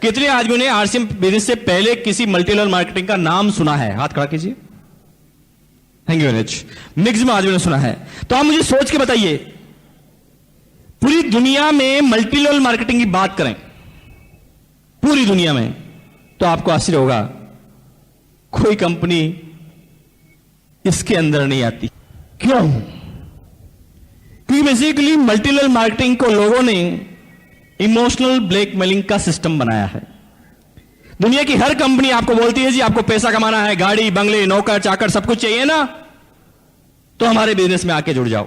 कितने आदमियों ने आरसीएम बिजनेस से पहले किसी मल्टी लेवल मार्केटिंग का नाम सुना है? हाथ खड़ा कीजिए। Thank you very much. Maximum आदमियों ने सुना है। तो आप मुझे सोच के बताइए, पूरी दुनिया में मल्टी लेवल मार्केटिंग की बात करें, पूरी दुनिया में, तो आपको आश्चर्य होगा कोई कंपनी इसके अंदर नहीं आती। क्यों? क्योंकि बेसिकली मल्टी लेवल मार्केटिंग को लोगों ने इमोशनल ब्लैकमेलिंग का सिस्टम बनाया है। दुनिया की हर कंपनी आपको बोलती है जी आपको पैसा कमाना है, गाड़ी, बंगले, नौकर, चाकर सब कुछ चाहिए ना, तो हमारे बिजनेस में आके जुड़ जाओ।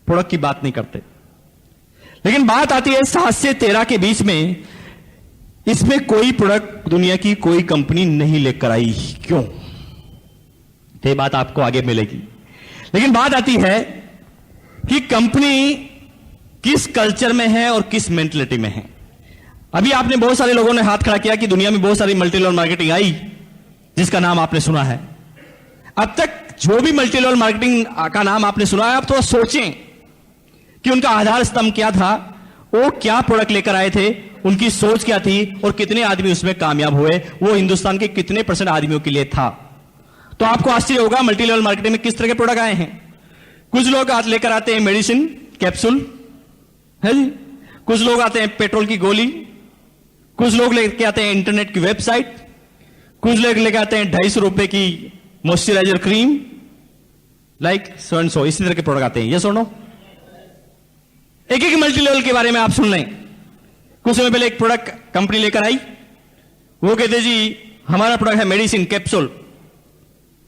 प्रोडक्ट की बात नहीं करते। लेकिन बात आती है 7 से 13 के बीच में, इसमें कोई प्रोडक्ट दुनिया की कोई कंपनी नहीं लेकर आई। क्यों? ये बात आपको आगे मिलेगी। लेकिन बात आती है कि कंपनी किस कल्चर में है और किस मेंटलिटी में है। अभी आपने बहुत सारे लोगों ने हाथ खड़ा किया कि दुनिया में बहुत सारी मल्टी लेवल मार्केटिंग आई जिसका नाम आपने सुना है। अब तक जो भी मल्टी लेवल मार्केटिंग का नाम आपने सुना है, आप थोड़ा सोचें कि उनका आधार स्तंभ क्या था, वो क्या प्रोडक्ट लेकर आए थे, उनकी सोच क्या थी, और कितने आदमी उसमें कामयाब हुए, वो हिंदुस्तान के कितने % आदमियों के लिए था। तो आपको आश्चर्य होगा मल्टी लेवल मार्केटिंग में किस तरह के प्रोडक्ट आए हैं। कुछ लोग लेकर आते हैं मेडिसिन कैप्सूल, है जी। कुछ लोग आते हैं पेट्रोल की गोली, कुछ लोग लेके आते हैं इंटरनेट की वेबसाइट, कुछ लोग लेके आते हैं 250 रुपए की moisturiser cream, like so and so, इसी तरह के प्रोडक्ट आते हैं। ये सुनो, एक एक मल्टी लेवल के बारे में आप सुन लें। कुछ समय पहले एक प्रोडक्ट कंपनी लेकर आई, वो कहते जी हमारा प्रोडक्ट है मेडिसिन कैप्सूल।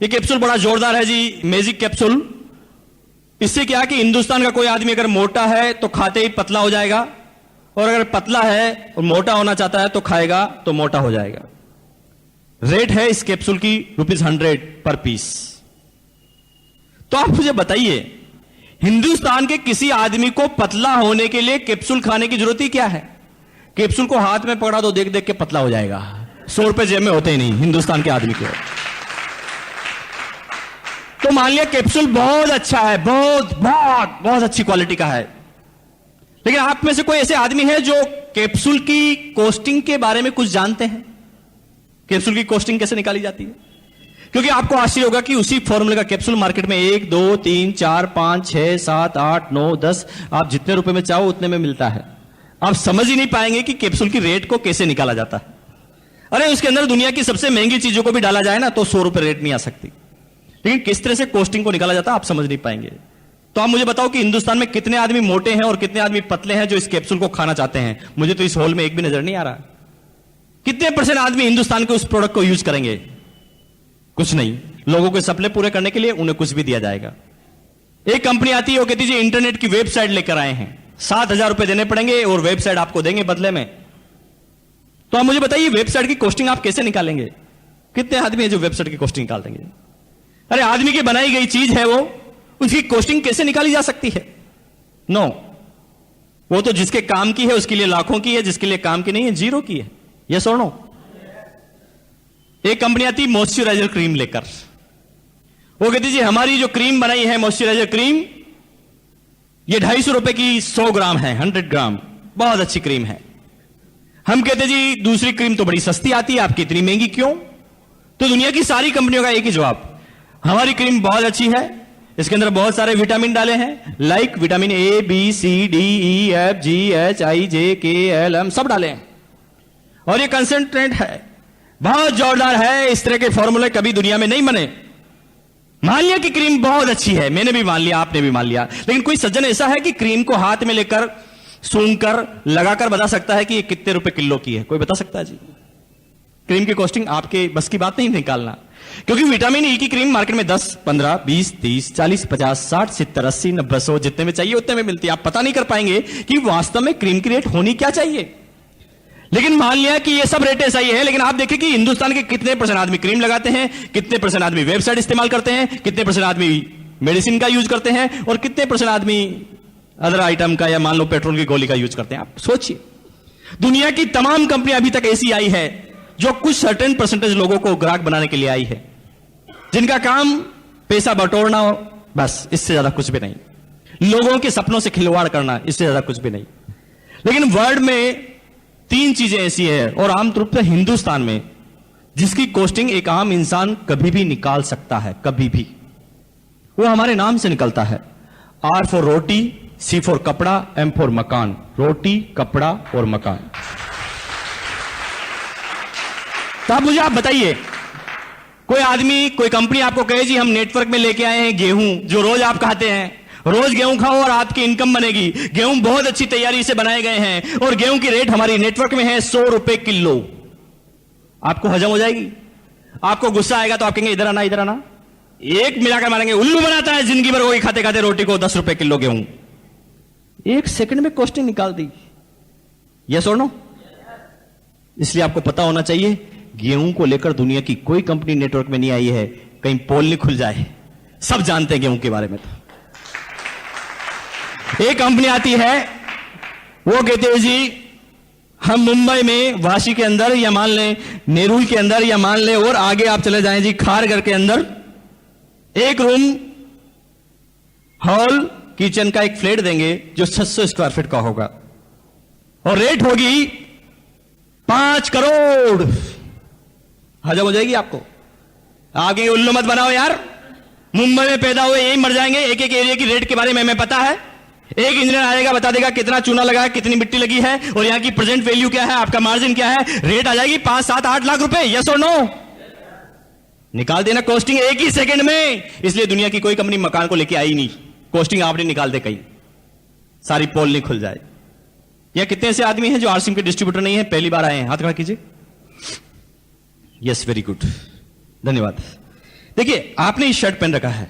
ये कैप्सूल बड़ा जोरदार है जी, मैजिक कैप्सूल। इससे क्या कि हिंदुस्तान का कोई आदमी अगर मोटा है तो खाते ही पतला हो जाएगा, और अगर पतला है और मोटा होना चाहता है तो खाएगा तो मोटा हो जाएगा। रेट है इस कैप्सूल की ₹100 पर पीस। तो आप मुझे बताइए, हिंदुस्तान के किसी आदमी को पतला होने के लिए कैप्सूल खाने की जरूरत ही क्या है? कैप्सूल को हाथ में पकड़ा तो देख देख के पतला हो जाएगा। 100 रुपए जेब में होते ही नहीं हिंदुस्तान के आदमी को। तो मान लिया कैप्सूल बहुत अच्छा है, बहुत अच्छी क्वालिटी का है, लेकिन आप में से कोई ऐसे आदमी है जो कैप्सूल की कॉस्टिंग के बारे में कुछ जानते हैं? कैप्सूल की कॉस्टिंग कैसे निकाली जाती है? क्योंकि आपको आश्चर्य होगा कि उसी फॉर्मूले का कैप्सूल मार्केट में 1, 2, 3, 4, 5, 6, 7, 8, 9, 10 आप जितने रुपए में चाहो उतने में मिलता है। आप समझ ही नहीं पाएंगे कि कैप्सूल की रेट को कैसे निकाला जाता है। अरे उसके अंदर दुनिया की सबसे महंगी चीजों को भी डाला जाए ना तो 100 रुपए रेट नहीं आ सकती, लेकिन किस तरह से कॉस्टिंग को निकाला जाता है आप समझ नहीं पाएंगे। तो आप मुझे बताओ कि हिंदुस्तान में कितने आदमी मोटे हैं और कितने आदमी पतले हैं जो इस कैप्सूल को खाना चाहते हैं? मुझे तो इस हॉल में एक भी नजर नहीं आ रहा। कितने % आदमी हिंदुस्तान के उस प्रोडक्ट को यूज करेंगे? कुछ नहीं। लोगों के सपने पूरे करने के लिए उन्हें कुछ भी दिया जाएगा। एक कंपनी आती है, वो कहती है इंटरनेट की वेबसाइट लेकर आए हैं, 7,000 रुपए देने पड़ेंगे और वेबसाइट आपको देंगे बदले में। तो आप मुझे बताइए वेबसाइट की कॉस्टिंग आप कैसे निकालेंगे? कितने आदमी है जो वेबसाइट की कॉस्टिंग निकाल देंगे? अरे आदमी की बनाई गई चीज है वो, उसकी कॉस्टिंग कैसे निकाली जा सकती है? नो, वो तो जिसके काम की है उसके लिए लाखों की है, जिसके लिए काम की नहीं है जीरो की है। यस और नो? एक कंपनी आती मॉइस्चराइजर क्रीम लेकर, वो कहती जी हमारी जो क्रीम बनाई है मॉइस्चराइजर क्रीम, ये 250 रुपए की 100 ग्राम है, 100 ग्राम, बहुत अच्छी क्रीम है। हम कहते जी दूसरी क्रीम तो बड़ी सस्ती आती है, आपकी इतनी महंगी क्यों? तो दुनिया की सारी कंपनियों का एक ही जवाब, हमारी क्रीम बहुत अच्छी है, इसके अंदर बहुत सारे विटामिन डाले हैं, like vitamin A, B, C, D, E, F, G, H, I, J, K, L, M सब डाले हैं, और ये कंसेंट्रेट है, बहुत जोरदार है। इस तरह के फॉर्मूले कभी दुनिया में नहीं बने। मान लिया कि क्रीम बहुत अच्छी है, मैंने भी मान लिया, आपने भी मान लिया, लेकिन कोई सज्जन ऐसा है कि क्रीम को हाथ में लेकर सूंघकर लगाकर बता सकता है कि ये कितने रुपए किलो की है? कोई बता सकता है जी? क्रीम की कॉस्टिंग आपके बस की बात नहीं निकालना, क्योंकि विटामिन ई की क्रीम मार्केट में 10, 15, 20, 30, 40, 50, 60, 70, 80, 90, 100 जितने में चाहिए उतने में मिलती है। आप पता नहीं कर पाएंगे कि वास्तव में क्रीम की रेट होनी क्या चाहिए। लेकिन मान लिया कि ये सब रेटें सही है, लेकिन आप देखिए कि हिंदुस्तान के कितने % आदमी क्रीम लगाते हैं, कितने % आदमी वेबसाइट इस्तेमाल करते हैं, कितने % आदमी मेडिसिन का यूज करते हैं, और कितने % आदमी अदर आइटम का या मान लो पेट्रोल की गोली का यूज करते हैं। आप सोचिए, दुनिया की तमाम कंपनियां अभी तक ऐसी आई है जो कुछ सर्टेन % लोगों को ग्राहक बनाने के लिए आई है, जिनका काम पैसा बटोरना हो, बस, इससे ज्यादा कुछ भी नहीं। लोगों के सपनों से खिलवाड़ करना, इससे ज्यादा कुछ भी नहीं। लेकिन वर्ल्ड में 3 चीजें ऐसी है, और आमतौर पर हिंदुस्तान में, जिसकी कॉस्टिंग एक आम इंसान कभी भी निकाल सकता है, कभी भी। वो हमारे नाम से निकलता है, R for roti, C for कपड़ा, M फॉर मकान। रोटी, कपड़ा और मकान। तो आप बताइए, कोई आदमी, कोई कंपनी आपको कहे जी हम नेटवर्क में लेके आए हैं गेहूं जो रोज आप खाते हैं, रोज गेहूं खाओ और आपकी इनकम बनेगी। गेहूं बहुत अच्छी तैयारी से बनाए गए हैं और गेहूं की रेट हमारी नेटवर्क में है 100 रुपए किलो। आपको हजम हो जाएगी? आपको गुस्सा आएगा तो आप कहेंगे इधर आना, इधर आना, एक मिलाकर मारेंगे। उल्लू बनाता है जिंदगी भर वही खाते खाते रोटी को 10 रुपए किलो गेहूं। 1 सेकंड में कॉस्टिंग निकाल दी। यस और नो? इसलिए आपको पता होना चाहिए, गेहूं को लेकर दुनिया की कोई कंपनी नेटवर्क में नहीं आई है, कहीं पोल नहीं खुल जाए। सब जानते हैं गेहूं के बारे में। तो एक कंपनी आती है, वो कहते हैं जी हम मुंबई में वाशी के अंदर, या मान लें नेरुल के अंदर, या मान लें और आगे आप चले जाएं जी खारघर के अंदर, एक रूम हॉल किचन का एक फ्लैट देंगे जो 600 स्क्वायर फीट का होगा, और रेट होगी 5 करोड़। हजम हो जाएगी आपको? आगे उल्लू मत बनाओ यार, मुंबई में पैदा हुए यही मर जाएंगे। एक एक एरिया की रेट के बारे में हमें पता है। एक इंजीनियर आएगा, बता देगा कितना चूना लगा है, कितनी मिट्टी लगी है, और यहां की प्रेजेंट वैल्यू क्या है, आपका मार्जिन क्या है, रेट आ जाएगी 5, 7, 8 लाख रुपए। यस और नो? निकाल देना कॉस्टिंग एक ही सेकंड में। इसलिए दुनिया की कोई कंपनी मकान को लेके आई नहीं, कॉस्टिंग आपने निकाल दे, कहीं सारी पोल नहीं खुल जाए। या कितने से आदमी हैं जो आरसीएम के डिस्ट्रीब्यूटर नहीं है, पहली बार आए हैं? हाथ खड़ा कीजिए। यस, वेरी गुड, धन्यवाद। देखिए, आपने ये शर्ट पहन रखा है,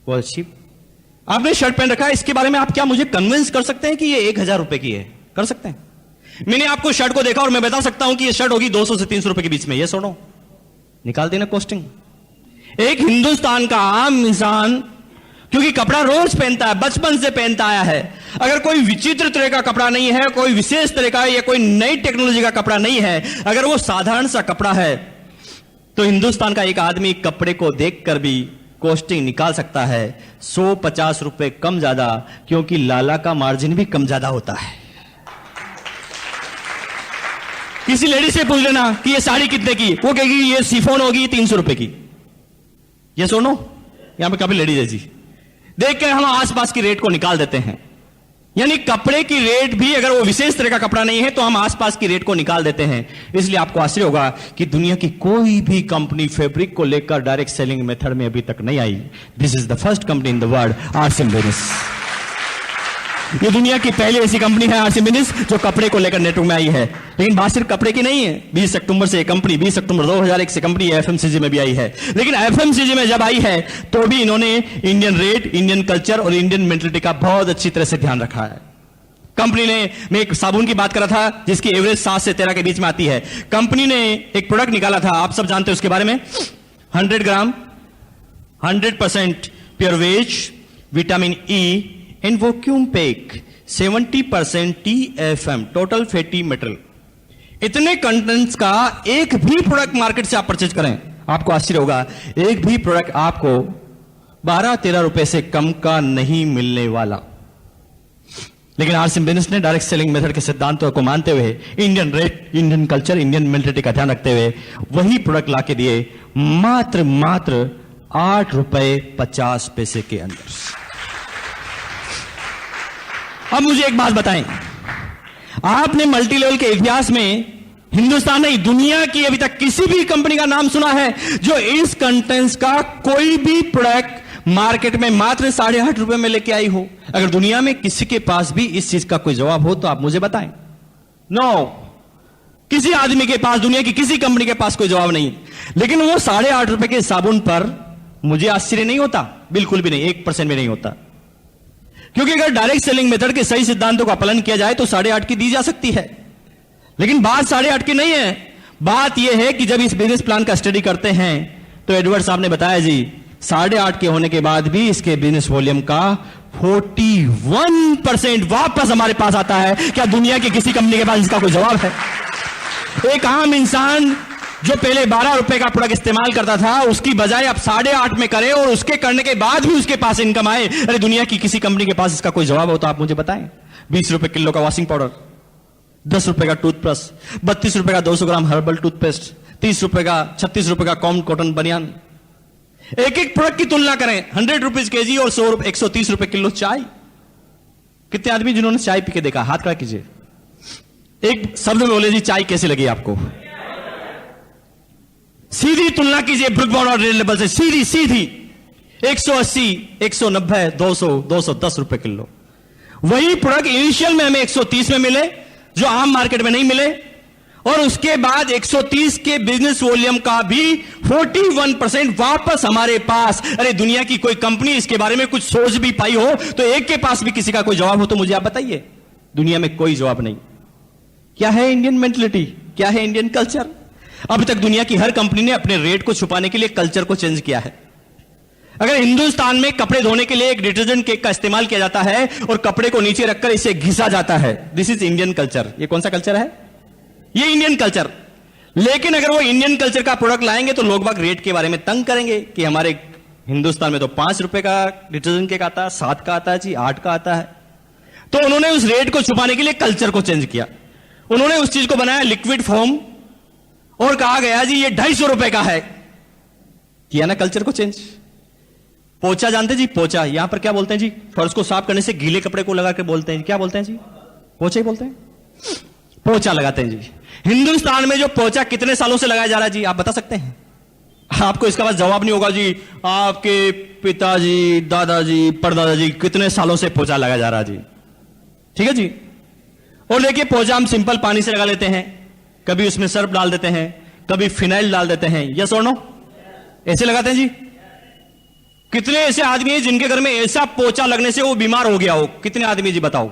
बहुत अच्छी, आपने शर्ट पहन रखा है, इसके बारे में आप क्या मुझे कन्विंस कर सकते हैं कि ये 1000 रुपए की है? कर सकते हैं। मैंने आपको शर्ट को देखा और मैं बता सकता हूं कि यह शर्ट होगी 200 से 300 रुपए के बीच में, ये सुनो, निकाल देना कॉस्टिंग। एक हिंदुस्तान का आम इंसान, क्योंकि कपड़ा रोज पहनता है, बचपन से पहनता आया है, अगर कोई विचित्र तरह का कपड़ा नहीं है, कोई विशेष तरह का या कोई नई टेक्नोलॉजी का कपड़ा नहीं है, अगर वो साधारण सा कपड़ा है, तो हिंदुस्तान का एक आदमी कपड़े को देखकर भी कॉस्टिंग निकाल सकता है 150 रुपए कम ज्यादा, क्योंकि लाला का मार्जिन भी कम ज्यादा होता है। किसी लेडी से पूछ लेना कि ये साड़ी कितने की, वो कहेगी ये शिफॉन होगी 300 रुपए की। ये सुनो, यहां पे काफी लेडीज है जी, देख कर हम आसपास की रेट को निकाल देते हैं। यानी कपड़े की रेट भी अगर वो विशेष तरह का कपड़ा नहीं है तो हम आसपास की रेट को निकाल देते हैं। इसलिए आपको आश्चर्य होगा कि दुनिया की कोई भी कंपनी फैब्रिक को लेकर डायरेक्ट सेलिंग मेथड में अभी तक नहीं आई। This is the first company in the world, RCM business. ये दुनिया की पहली ऐसी कंपनी है आरसीएम बिजनेस जो कपड़े को लेकर नेटवर्क में आई है। लेकिन बात सिर्फ कपड़े की नहीं है। 20 अक्टूबर से कंपनी, 20 अक्टूबर 2001 से कंपनी एफएमसीजी में भी आई है। लेकिन एफएमसीजी में जब आई है तो भी इन्होंने इंडियन रेट, इंडियन कल्चर और इंडियन मेंटलिटी का बहुत अच्छी तरह से ध्यान रखा है। कंपनी ने, मैं एक साबुन की बात कर रहा था जिसकी एवरेज 7 से 13 के बीच में आती है। कंपनी ने एक प्रोडक्ट निकाला था, आप सब जानते हैं उसके बारे में, 100 gram 100% pure veg vitamin E and vacuum pack 70% TFM total fatty material. इतने कंटेंट्स का एक भी प्रोडक्ट मार्केट से आप परचेज करें, आपको आश्चर्य होगा, एक भी प्रोडक्ट आपको 12-13 रुपए से कम का नहीं मिलने वाला। लेकिन आरसीएम बिजनेस ने डायरेक्ट सेलिंग मेथड के सिद्धांतों को मानते हुए, Indian rate, Indian culture, Indian mentality का ध्यान रखते हुए वही प्रोडक्ट लाके दिए मात्र 8 रुपए 50 पैसे के अंदर। अब मुझे एक बात बताएं, आपने मल्टी लेवल के इतिहास में हिंदुस्तान नहीं, दुनिया की अभी तक किसी भी कंपनी का नाम सुना है जो इस कंटेंट्स का कोई भी प्रोडक्ट मार्केट में मात्र 8.5 रुपए में लेके आई हो? अगर दुनिया में किसी के पास भी इस चीज का कोई जवाब हो तो आप मुझे बताएं। नो, किसी आदमी के पास, दुनिया की किसी कंपनी के पास कोई जवाब नहीं। लेकिन वो 8.5 रुपए के साबुन पर मुझे आश्चर्य नहीं होता, बिल्कुल भी नहीं, 1% भी नहीं होता। क्योंकि अगर डायरेक्ट सेलिंग मेथड के सही सिद्धांतों का पालन किया जाए तो 8.5 की दी जा सकती है। लेकिन बात 8.5 की नहीं है, बात यह है कि जब इस बिजनेस प्लान का स्टडी करते हैं तो एडवर्ड साहब ने बताया जी 8.5 के होने के बाद भी इसके बिजनेस वॉल्यूम का 41% वापस हमारे पास आता है। क्या दुनिया की किसी कंपनी के पास इसका कोई जवाब है? एक आम इंसान जो पहले 12 रुपए का प्रोडक्ट इस्तेमाल करता था, उसकी बजाय अब 8.5 में करे और उसके करने के बाद भी उसके पास इनकम आए। अरे दुनिया की किसी कंपनी के पास इसका कोई जवाब हो तो आप मुझे बताएं। 20 रुपए किलो का वॉशिंग पाउडर, 10 रुपए का टूथब्रश, 32 रुपए का 200 ग्राम हर्बल टूथपेस्ट, 30 रुपए का, 36 रुपए का कॉटन बनियान। एक एक प्रोडक्ट की तुलना करें, 100 रुपीज केजी और 130 रुपए किलो चाय। कितने आदमी जिन्होंने चाय पी के देखा, हाथ खड़ा कीजिए। एक शब्द में बोले जी चाय कैसी लगी आपको? सीधी तुलना कीजिए ब्रुक बॉन्ड और रेड लेबल से, सीधी 180, 190, 200, 210 रुपए किलो। वही प्रोडक्ट इनिशियल में हमें 130 में मिले जो आम मार्केट में नहीं मिले, और उसके बाद 130 के बिजनेस वॉल्यूम का भी 41% वापस हमारे पास। अरे दुनिया की कोई कंपनी इसके बारे में कुछ सोच भी पाई हो तो एक के पास भी किसी का कोई जवाब हो तो मुझे आप बताइए। दुनिया में कोई जवाब नहीं। क्या है इंडियन मेंटलिटी, क्या है इंडियन कल्चर? अभी तक दुनिया की हर कंपनी ने अपने रेट को छुपाने के लिए कल्चर को चेंज किया है। अगर हिंदुस्तान में कपड़े धोने के लिए एक डिटर्जेंट केक का इस्तेमाल किया जाता है और कपड़े को नीचे रखकर इसे घिसा जाता है, दिस इज इंडियन कल्चर। ये कौन सा कल्चर है? ये इंडियन कल्चर। लेकिन अगर वो इंडियन कल्चर का प्रोडक्ट लाएंगे तो लोग बाग रेट के बारे में तंग करेंगे कि हमारे हिंदुस्तान में तो 5 रुपए का डिटर्जेंट केक आता है, 7 का आता है जी, 8 का आता है। तो उन्होंने उस रेट को छुपाने के लिए कल्चर को चेंज किया। उन्होंने उस चीज को बनाया लिक्विड फॉर्म और कहा गया जी ये 250 रुपए का है। किया ना कल्चर को चेंज। पोचा जानते जी? पोचा यहां पर क्या बोलते हैं जी? फर्श को साफ करने से गीले कपड़े को लगा के बोलते हैं, क्या बोलते हैं जी? पोचा ही बोलते हैं, पोचा लगाते हैं जी। हिंदुस्तान में जो पोचा कितने सालों से लगाया जा रहा है जी, आप बता सकते हैं? आपको इसका बस जवाब नहीं होगा जी। आपके पिताजी, दादाजी, परदादाजी कितने सालों से पोचा लगाया जा रहा है जी। ठीक है जी। और देखिए पोचा हम सिंपल पानी से लगा लेते हैं, कभी उसमें सर्फ डाल देते हैं, कभी फिनाइल डाल देते हैं, यस और नो? ऐसे लगाते हैं जी। कितने ऐसे आदमी हैं जिनके घर में ऐसा पोचा लगने से वो बीमार हो गया हो? कितने आदमी जी बताओ?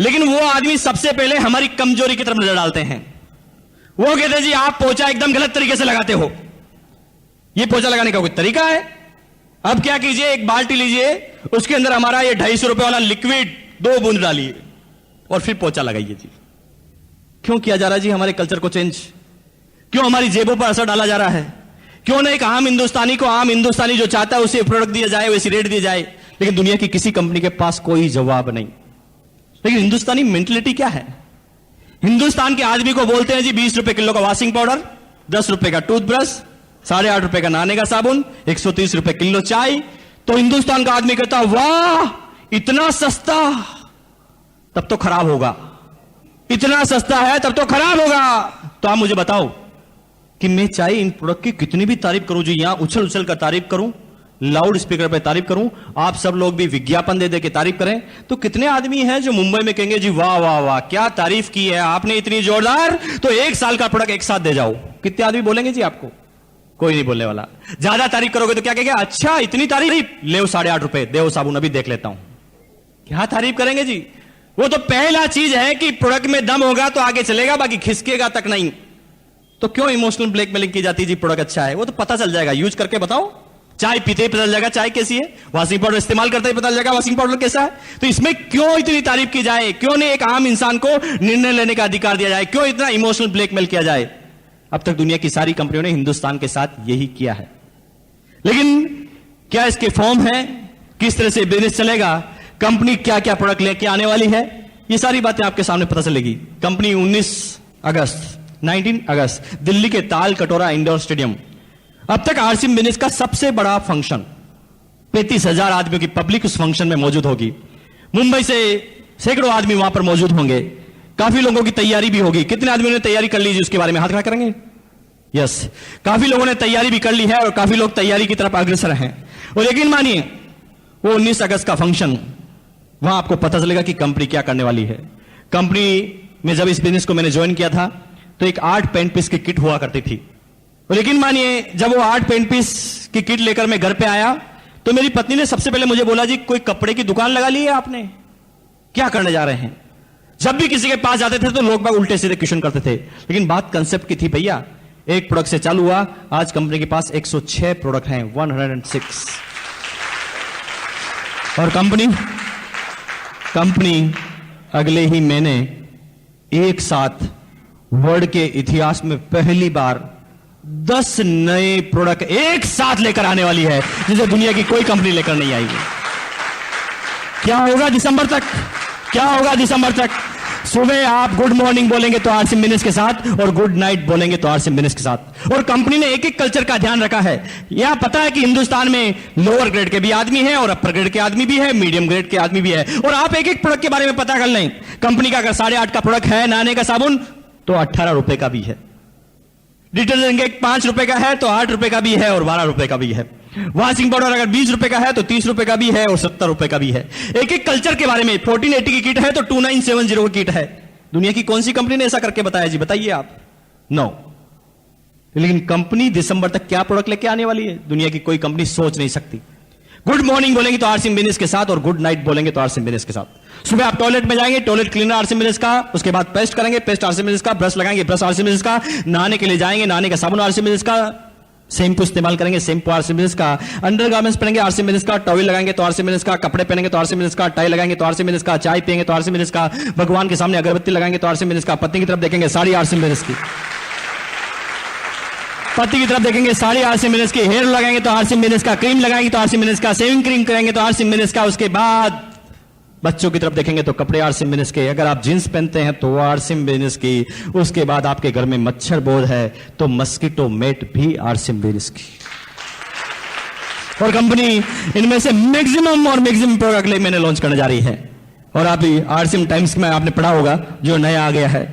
लेकिन वो आदमी सबसे पहले हमारी कमजोरी की तरफ नजर डालते हैं। वो कहते हैं जी आप पोछा एकदम गलत तरीके से लगाते हो, ये पोछा लगाने का कोई तरीका है? अब क्या कीजिए, एक बाल्टी लीजिए, उसके अंदर हमारा ये 250 रुपए वाला लिक्विड 2 बूंद डालिए और फिर पोछा लगाइए जी। क्यों किया जा रहा है जी हमारे कल्चर को चेंज? क्यों हमारी जेबों पर असर डाला जा रहा है? क्यों ना एक आम हिंदुस्तानी को, आम हिंदुस्तानी जो चाहता है उसे प्रोडक्ट दिया जाए, वैसी रेट दिया जाए, लेकिन दुनिया की किसी कंपनी के पास कोई जवाब नहीं। लेकिन हिंदुस्तानी मेंटलिटी क्या है? हिंदुस्तान के आदमी को बोलते हैं जी 20 रुपए किलो का वॉशिंग पाउडर, 10 रुपए का टूथब्रश, 8.5 रुपए का नहाने का साबुन, 130 रुपए किलो चाय। तो हिंदुस्तान का आदमी कहता वाह इतना सस्ता, तब तो खराब होगा, इतना सस्ता है तब तो खराब होगा। तो आप मुझे बताओ कि मैं चाहे इन प्रोडक्ट की कितनी भी तारीफ करूं जी, यहां उछल उछल कर तारीफ करूं, लाउड स्पीकर पे तारीफ करूं, आप सब लोग भी विज्ञापन दे दे के तारीफ करें, तो कितने आदमी हैं जो मुंबई में कहेंगे जी वाह वाह वाह क्या तारीफ की है आपने इतनी जोरदार, तो 1 साल का प्रोडक्ट एक साथ दे जाओ। कितने आदमी बोलेंगे जी आपको? कोई नहीं बोलने वाला। ज्यादा तारीफ करोगे तो क्या कहेंगे, अच्छा इतनी तारीफ, ले 8.5 रुपए दे साबुन अभी देख लेता हूं। क्या तारीफ करेंगे जी? वो तो पहला चीज है कि प्रोडक्ट में दम होगा तो आगे चलेगा, बाकी खिसकेगा तक नहीं। तो क्यों इमोशनल ब्लैकमेलिंग की जाती है जी? प्रोडक्ट अच्छा है, वो तो पता चल जाएगा, यूज करके बताओ। चाय पीते ही पता चल जाएगा चाय कैसी है, वॉशिंग पाउडर इस्तेमाल करते ही पता चल जाएगा वॉशिंग पाउडर कैसा है। तो इसमें क्यों इतनी तारीफ की जाए? क्यों नहीं एक आम इंसान को निर्णय लेने का अधिकार दिया जाए? क्यों इतना इमोशनल ब्लैकमेल किया जाए? अब तक दुनिया की सारी कंपनियों ने हिंदुस्तान के साथ यही किया है। लेकिन क्या इसके फॉर्म है? किस तरह से बिजनेस चलेगा? कंपनी क्या क्या प्रोडक्ट लेके आने वाली है? ये सारी बातें आपके सामने पता चलेगी। कंपनी 19 अगस्त दिल्ली के ताल कटोरा इंडोर स्टेडियम, अब तक आरसीएम बिजनेस का सबसे बड़ा फंक्शन, 35,000 आदमियों की पब्लिक उस फंक्शन में मौजूद होगी। मुंबई से सैकड़ों आदमी वहां पर मौजूद होंगे। काफी लोगों की तैयारी भी होगी। कितने आदमियों ने तैयारी कर ली जी? उसके बारे में हाथ खड़ा करेंगे। यस, काफी लोगों ने तैयारी भी कर ली है और काफी लोग तैयारी की तरफ अग्रसर हैं। और यकीन मानिए वो 19 अगस्त का फंक्शन, वहां आपको पता चलेगा कि कंपनी क्या करने वाली है। कंपनी में जब इस बिजनेस को मैंने ज्वाइन किया था तो एक 8 पेंट पीस की किट हुआ करती थी। और यकीन मानिए जब वो 8 पेंट पीस की किट लेकर मैं घर पे आया तो मेरी पत्नी ने सबसे पहले मुझे बोला, जी कोई कपड़े की दुकान लगा ली है आपने, क्या करने जा रहे हैं? जब भी किसी के पास जाते थे तो लोग बाग उल्टे सीधे क्वेश्चन करते थे, लेकिन बात कंसेप्ट की थी भैया। एक प्रोडक्ट से चालू हुआ, आज कंपनी के पास 106 प्रोडक्ट हैं, 106। और कंपनी अगले ही महीने एक साथ वर्ल्ड के इतिहास में पहली बार 10 नए प्रोडक्ट एक साथ लेकर आने वाली है, जिसे दुनिया की कोई कंपनी लेकर नहीं आएगी। क्या होगा दिसंबर तक? क्या होगा दिसंबर तक? सुबह आप गुड मॉर्निंग बोलेंगे तो आरसीएम बिजनेस के साथ, और गुड नाइट बोलेंगे तो आरसीएम बिजनेस के साथ। और कंपनी ने एक एक कल्चर का ध्यान रखा है। यह पता है कि हिंदुस्तान में लोअर ग्रेड के भी आदमी हैं और अपर ग्रेड के आदमी भी है, मीडियम ग्रेड के आदमी भी है। और आप एक एक प्रोडक्ट के बारे में पता कर लें। कंपनी का अगर 8.5 का प्रोडक्ट है नहाने का साबुन, तो 18 रुपए का भी है। डिटर्जेंट 5 रुपए का है तो 8 रुपए का भी है और 12 रुपए का भी है। वॉशिंग पाउडर अगर 20 रुपए का है तो 30 रुपए का भी है और 70 रुपए का भी है। एक एक कल्चर के बारे में 1480 की किट है तो 2970 की किट है। दुनिया की कौन सी कंपनी ने ऐसा करके बताया जी? बताइए आप। नो। लेकिन कंपनी दिसंबर तक क्या प्रोडक्ट लेके आने वाली है, दुनिया की कोई कंपनी सोच नहीं सकती। गुड मॉर्निंग बोलेंगे तो आरसीएम बिजनेस के साथ, और गुड नाइट बोलेंगे तो आरसीएम बिजनेस के साथ। सुबह आप टॉयलेट में जाएंगे, टॉयलेट क्लीनर आरसीएम बिजनेस का, उसके बाद पेस्ट करेंगे, पेस्ट आरसीएम बिजनेस का, ब्रश लगाएंगे, ब्रश आरसीएम बिजनेस का, नहाने के लिए जाएंगे, नहाने का साबुन आरसीएम बिजनेस का, शैम्पू इस्तेमाल करेंगे, शैम्पू आरसीएम बिजनेस का, अंडरगारमेंट्स पहनेंगे आरसीएम बिजनेस का, टॉवल लगाएंगे तो आरसीएम बिजनेस का, कपड़े पहनेंगे तो आरसीएम बिजनेस का, टाई लगाएंगे तो आरसीएम बिजनेस का, चाय पिएंगे तो आरसीएम बिजनेस का, भगवान के सामने अगरबत्ती लगाएंगे तो आरसीएम बिजनेस का, पत्नी की तरफ देखेंगे साड़ी आरसीएम बिजनेस की, पति की तरफ देखेंगे साड़ी आरसीएम बिजनेस की, हेयर लगाएंगे तो आरसीएम बिजनेस का, क्रीम लगाएंगे तो आरसीएम बिजनेस का, शेविंग क्रीम करेंगे तो आरसीएम बिजनेस का, उसके बाद बच्चों की तरफ देखेंगे तो कपड़े आरसीएम बिजनेस के, अगर आप जींस पहनते हैं तो आरसीएम बिजनेस की, उसके बाद आपके घर में मच्छर बोध है तो मस्कीटो मेट भी आरसीएम बिजनेस की। और कंपनी इनमें से मैक्सिमम प्रोडक्ट मैंने लॉन्च करने जा रही है। और अभी आरसीएम टाइम्स में आपने पढ़ा होगा जो नया आ गया है,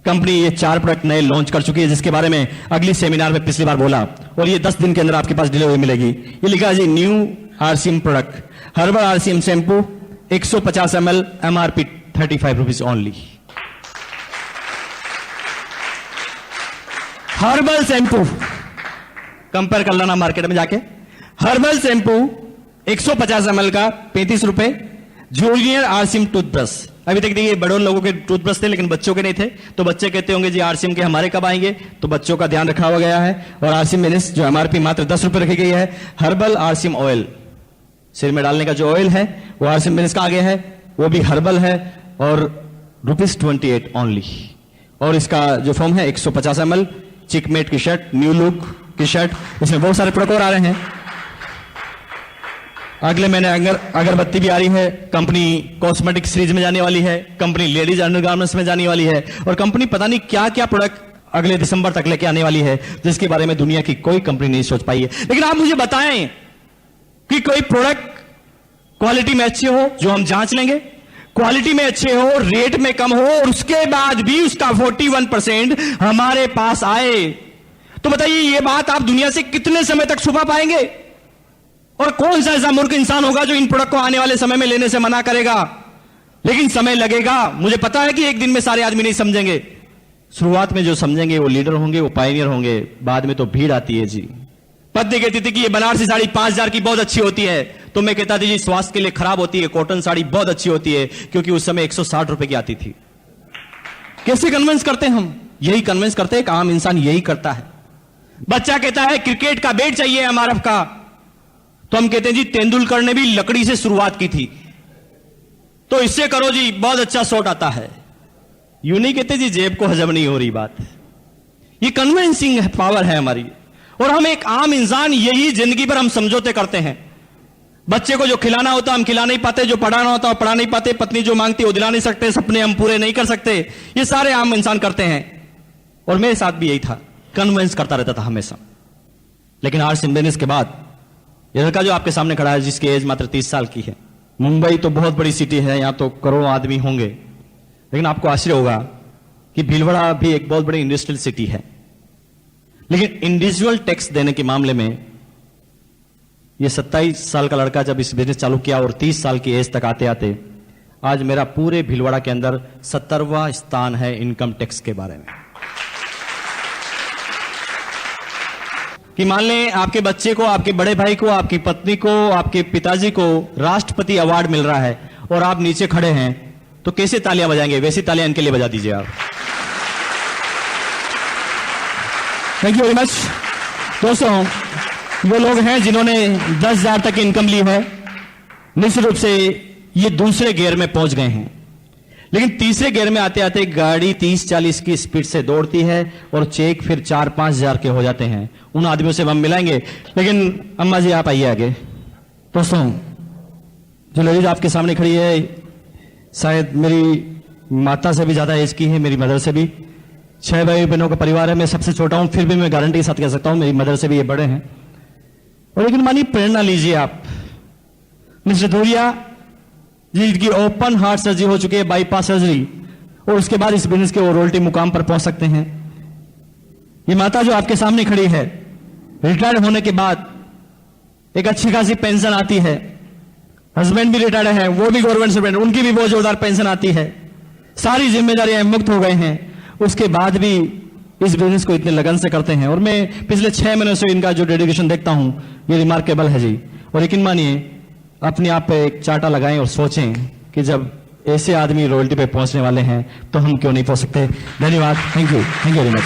कंपनी ये 4 प्रोडक्ट नए लॉन्च कर चुकी है, जिसके बारे में अगली सेमिनार में पिछली बार बोला, और ये 10 दिन के अंदर आपके पास डिलीवरी मिलेगी। ये लिखा है जी new RCM product, herbal RCM shampoo 150 ml, MRP 35 rupees only. Herbal shampoo compare कर लेना मार्केट में जाके। हर्बल शैम्पू 150 ml का 35 रुपए, जूनियर आरसीएम टूथब्रश अभी तक देखिए बड़ों लोगों के टूथब्रश थे लेकिन बच्चों के नहीं थे, तो बच्चे कहते होंगे जी आरसीएम के हमारे कब आएंगे, तो बच्चों का ध्यान रखा हुआ गया है। और आरसीएम बिजनेस जो एमआरपी मात्र 10 रुपए रखी गई है, हर्बल आरसीएम ऑयल, सिर में डालने का जो ऑयल है वो आरसीएम बिजनेस का आगे है, वो भी हर्बल है और ₹28 ओनली। और इसका जो फॉर्म है 150 ml, चिकमेट की शर्ट, न्यू लुक की शर्ट, इसमें बहुत सारे प्रोडक्ट और आ रहे हैं। अगले महीने अगरबत्ती भी आ रही है, कंपनी कॉस्मेटिक सीरीज में जाने वाली है, कंपनी लेडीज अंडरगारमेंट्स में जाने वाली है, और कंपनी पता नहीं क्या क्या प्रोडक्ट अगले दिसंबर तक लेके आने वाली है, जिसके बारे में दुनिया की कोई कंपनी नहीं सोच पाई है। लेकिन आप मुझे बताएं कि कोई प्रोडक्ट क्वालिटी में अच्छे हो जो हम जांच लेंगे, क्वालिटी में अच्छे हो, रेट में कम हो, और उसके बाद भी उसका 41% हमारे पास आए, तो बताइए ये बात आप दुनिया से कितने समय तक छुपा पाएंगे? और कौन सा ऐसा मूर्ख इंसान होगा जो इन प्रोडक्ट को आने वाले समय में लेने से मना करेगा? लेकिन समय लगेगा, मुझे पता है कि एक दिन में सारे आदमी नहीं समझेंगे। शुरुआत में जो समझेंगे वो लीडर होंगे, वो पायनियर होंगे, बाद में तो भीड़ आती है जी। पत्नी कहती थी कि ये बनारसी साड़ी 5,000 की बहुत अच्छी होती है, तो मैं कहता था जी स्वास्थ्य के लिए खराब होती है, कॉटन साड़ी बहुत अच्छी होती है, क्योंकि उस समय 160 रुपए की आती थी। कैसे कन्विंस करते हैं हम? यही कन्विंस करते हैं, एक आम इंसान यही करता है। बच्चा कहता है क्रिकेट का बैट चाहिए एमआरएफ का, तो हम कहते हैं जी तेंदुलकर ने भी लकड़ी से शुरुआत की थी, तो इससे करो जी बहुत अच्छा शॉट आता है। यूं नहीं कहते जी जेब को हजम नहीं हो रही बात। ये कन्विंसिंग पावर है हमारी, और हम एक आम इंसान यही जिंदगी पर हम समझौते करते हैं। बच्चे को जो खिलाना होता हम खिला नहीं पाते, जो पढ़ाना होता वो पढ़ा नहीं पाते, पत्नी जो मांगती वो दिला नहीं सकते, सपने हम पूरे नहीं कर सकते। ये सारे आम इंसान करते हैं, और मेरे साथ भी यही था, कन्विंस करता रहता था हमेशा। लेकिन आरसीएम बिजनेस के बाद ये लड़का जो आपके सामने खड़ा है, जिसकी एज मात्र 30 साल की है, मुंबई तो बहुत बड़ी सिटी है, यहां तो करोड़ों आदमी होंगे, लेकिन आपको आश्चर्य होगा कि भीलवाड़ा भी एक बहुत बड़ी इंडस्ट्रियल सिटी है, लेकिन इंडिविजुअल टैक्स देने के मामले में ये 27 साल का लड़का जब इस बिजनेस चालू किया और 30 साल की एज तक आते आते आज मेरा पूरे भीलवाड़ा के अंदर 70वां स्थान है इनकम टैक्स के बारे में। कि मान लें आपके बच्चे को, आपके बड़े भाई को, आपकी पत्नी को, आपके पिताजी को राष्ट्रपति अवार्ड मिल रहा है और आप नीचे खड़े हैं, तो कैसे तालियां बजाएंगे? वैसी तालियां इनके लिए बजा दीजिए आप। Thank you very much. दोस्तों, वो लोग हैं जिन्होंने 10,000 तक इनकम ली है, निश्चित रूप से ये दूसरे गियर में पहुंच गए हैं, लेकिन तीसरे गियर में आते आते गाड़ी 30-40 की स्पीड से दौड़ती है और चेक फिर 4-5 हजार के हो जाते हैं। उन आदमियों से हम मिलाएंगे, लेकिन अम्मा जी आप आइए आगे। दोस्तों, जो लेडीज आपके सामने खड़ी है शायद मेरी माता से भी ज्यादा एज की है, मेरी मदर से भी। 6 भाई बहनों का परिवार है, मैं सबसे छोटा हूं, फिर भी मैं गारंटी के साथ कह सकता हूं मेरी मदर से भी ये बड़े हैं। और लेकिन मानिए प्रेरणा लीजिए आप, मिस्टर धूरिया जिनकी ओपन हार्ट सर्जरी हो चुकी है, बाईपास सर्जरी, और उसके बाद इस बिजनेस के वो रोयल्टी मुकाम पर पहुंच सकते हैं। ये माता जो आपके सामने खड़ी है, रिटायर होने के बाद एक अच्छी खासी पेंशन आती है, हस्बैंड भी रिटायर्ड है, वो भी गवर्नमेंट सर्वेंट, उनकी भी बहुत जोरदार पेंशन आती है, सारी जिम्मेदारियां मुक्त हो गए हैं, उसके बाद भी इस बिजनेस को इतने लगन से करते हैं। और मैं पिछले 6 महीनों से इनका जो डेडिकेशन देखता हूं, ये रिमार्केबल है जी। और यकीन मानिए, अपने आप पे एक चार्टा लगाएं और सोचें कि जब ऐसे आदमी रॉयल्टी पे पहुंचने वाले हैं तो हम क्यों नहीं पहुंच सकते। धन्यवाद, थैंक यू वेरी मच।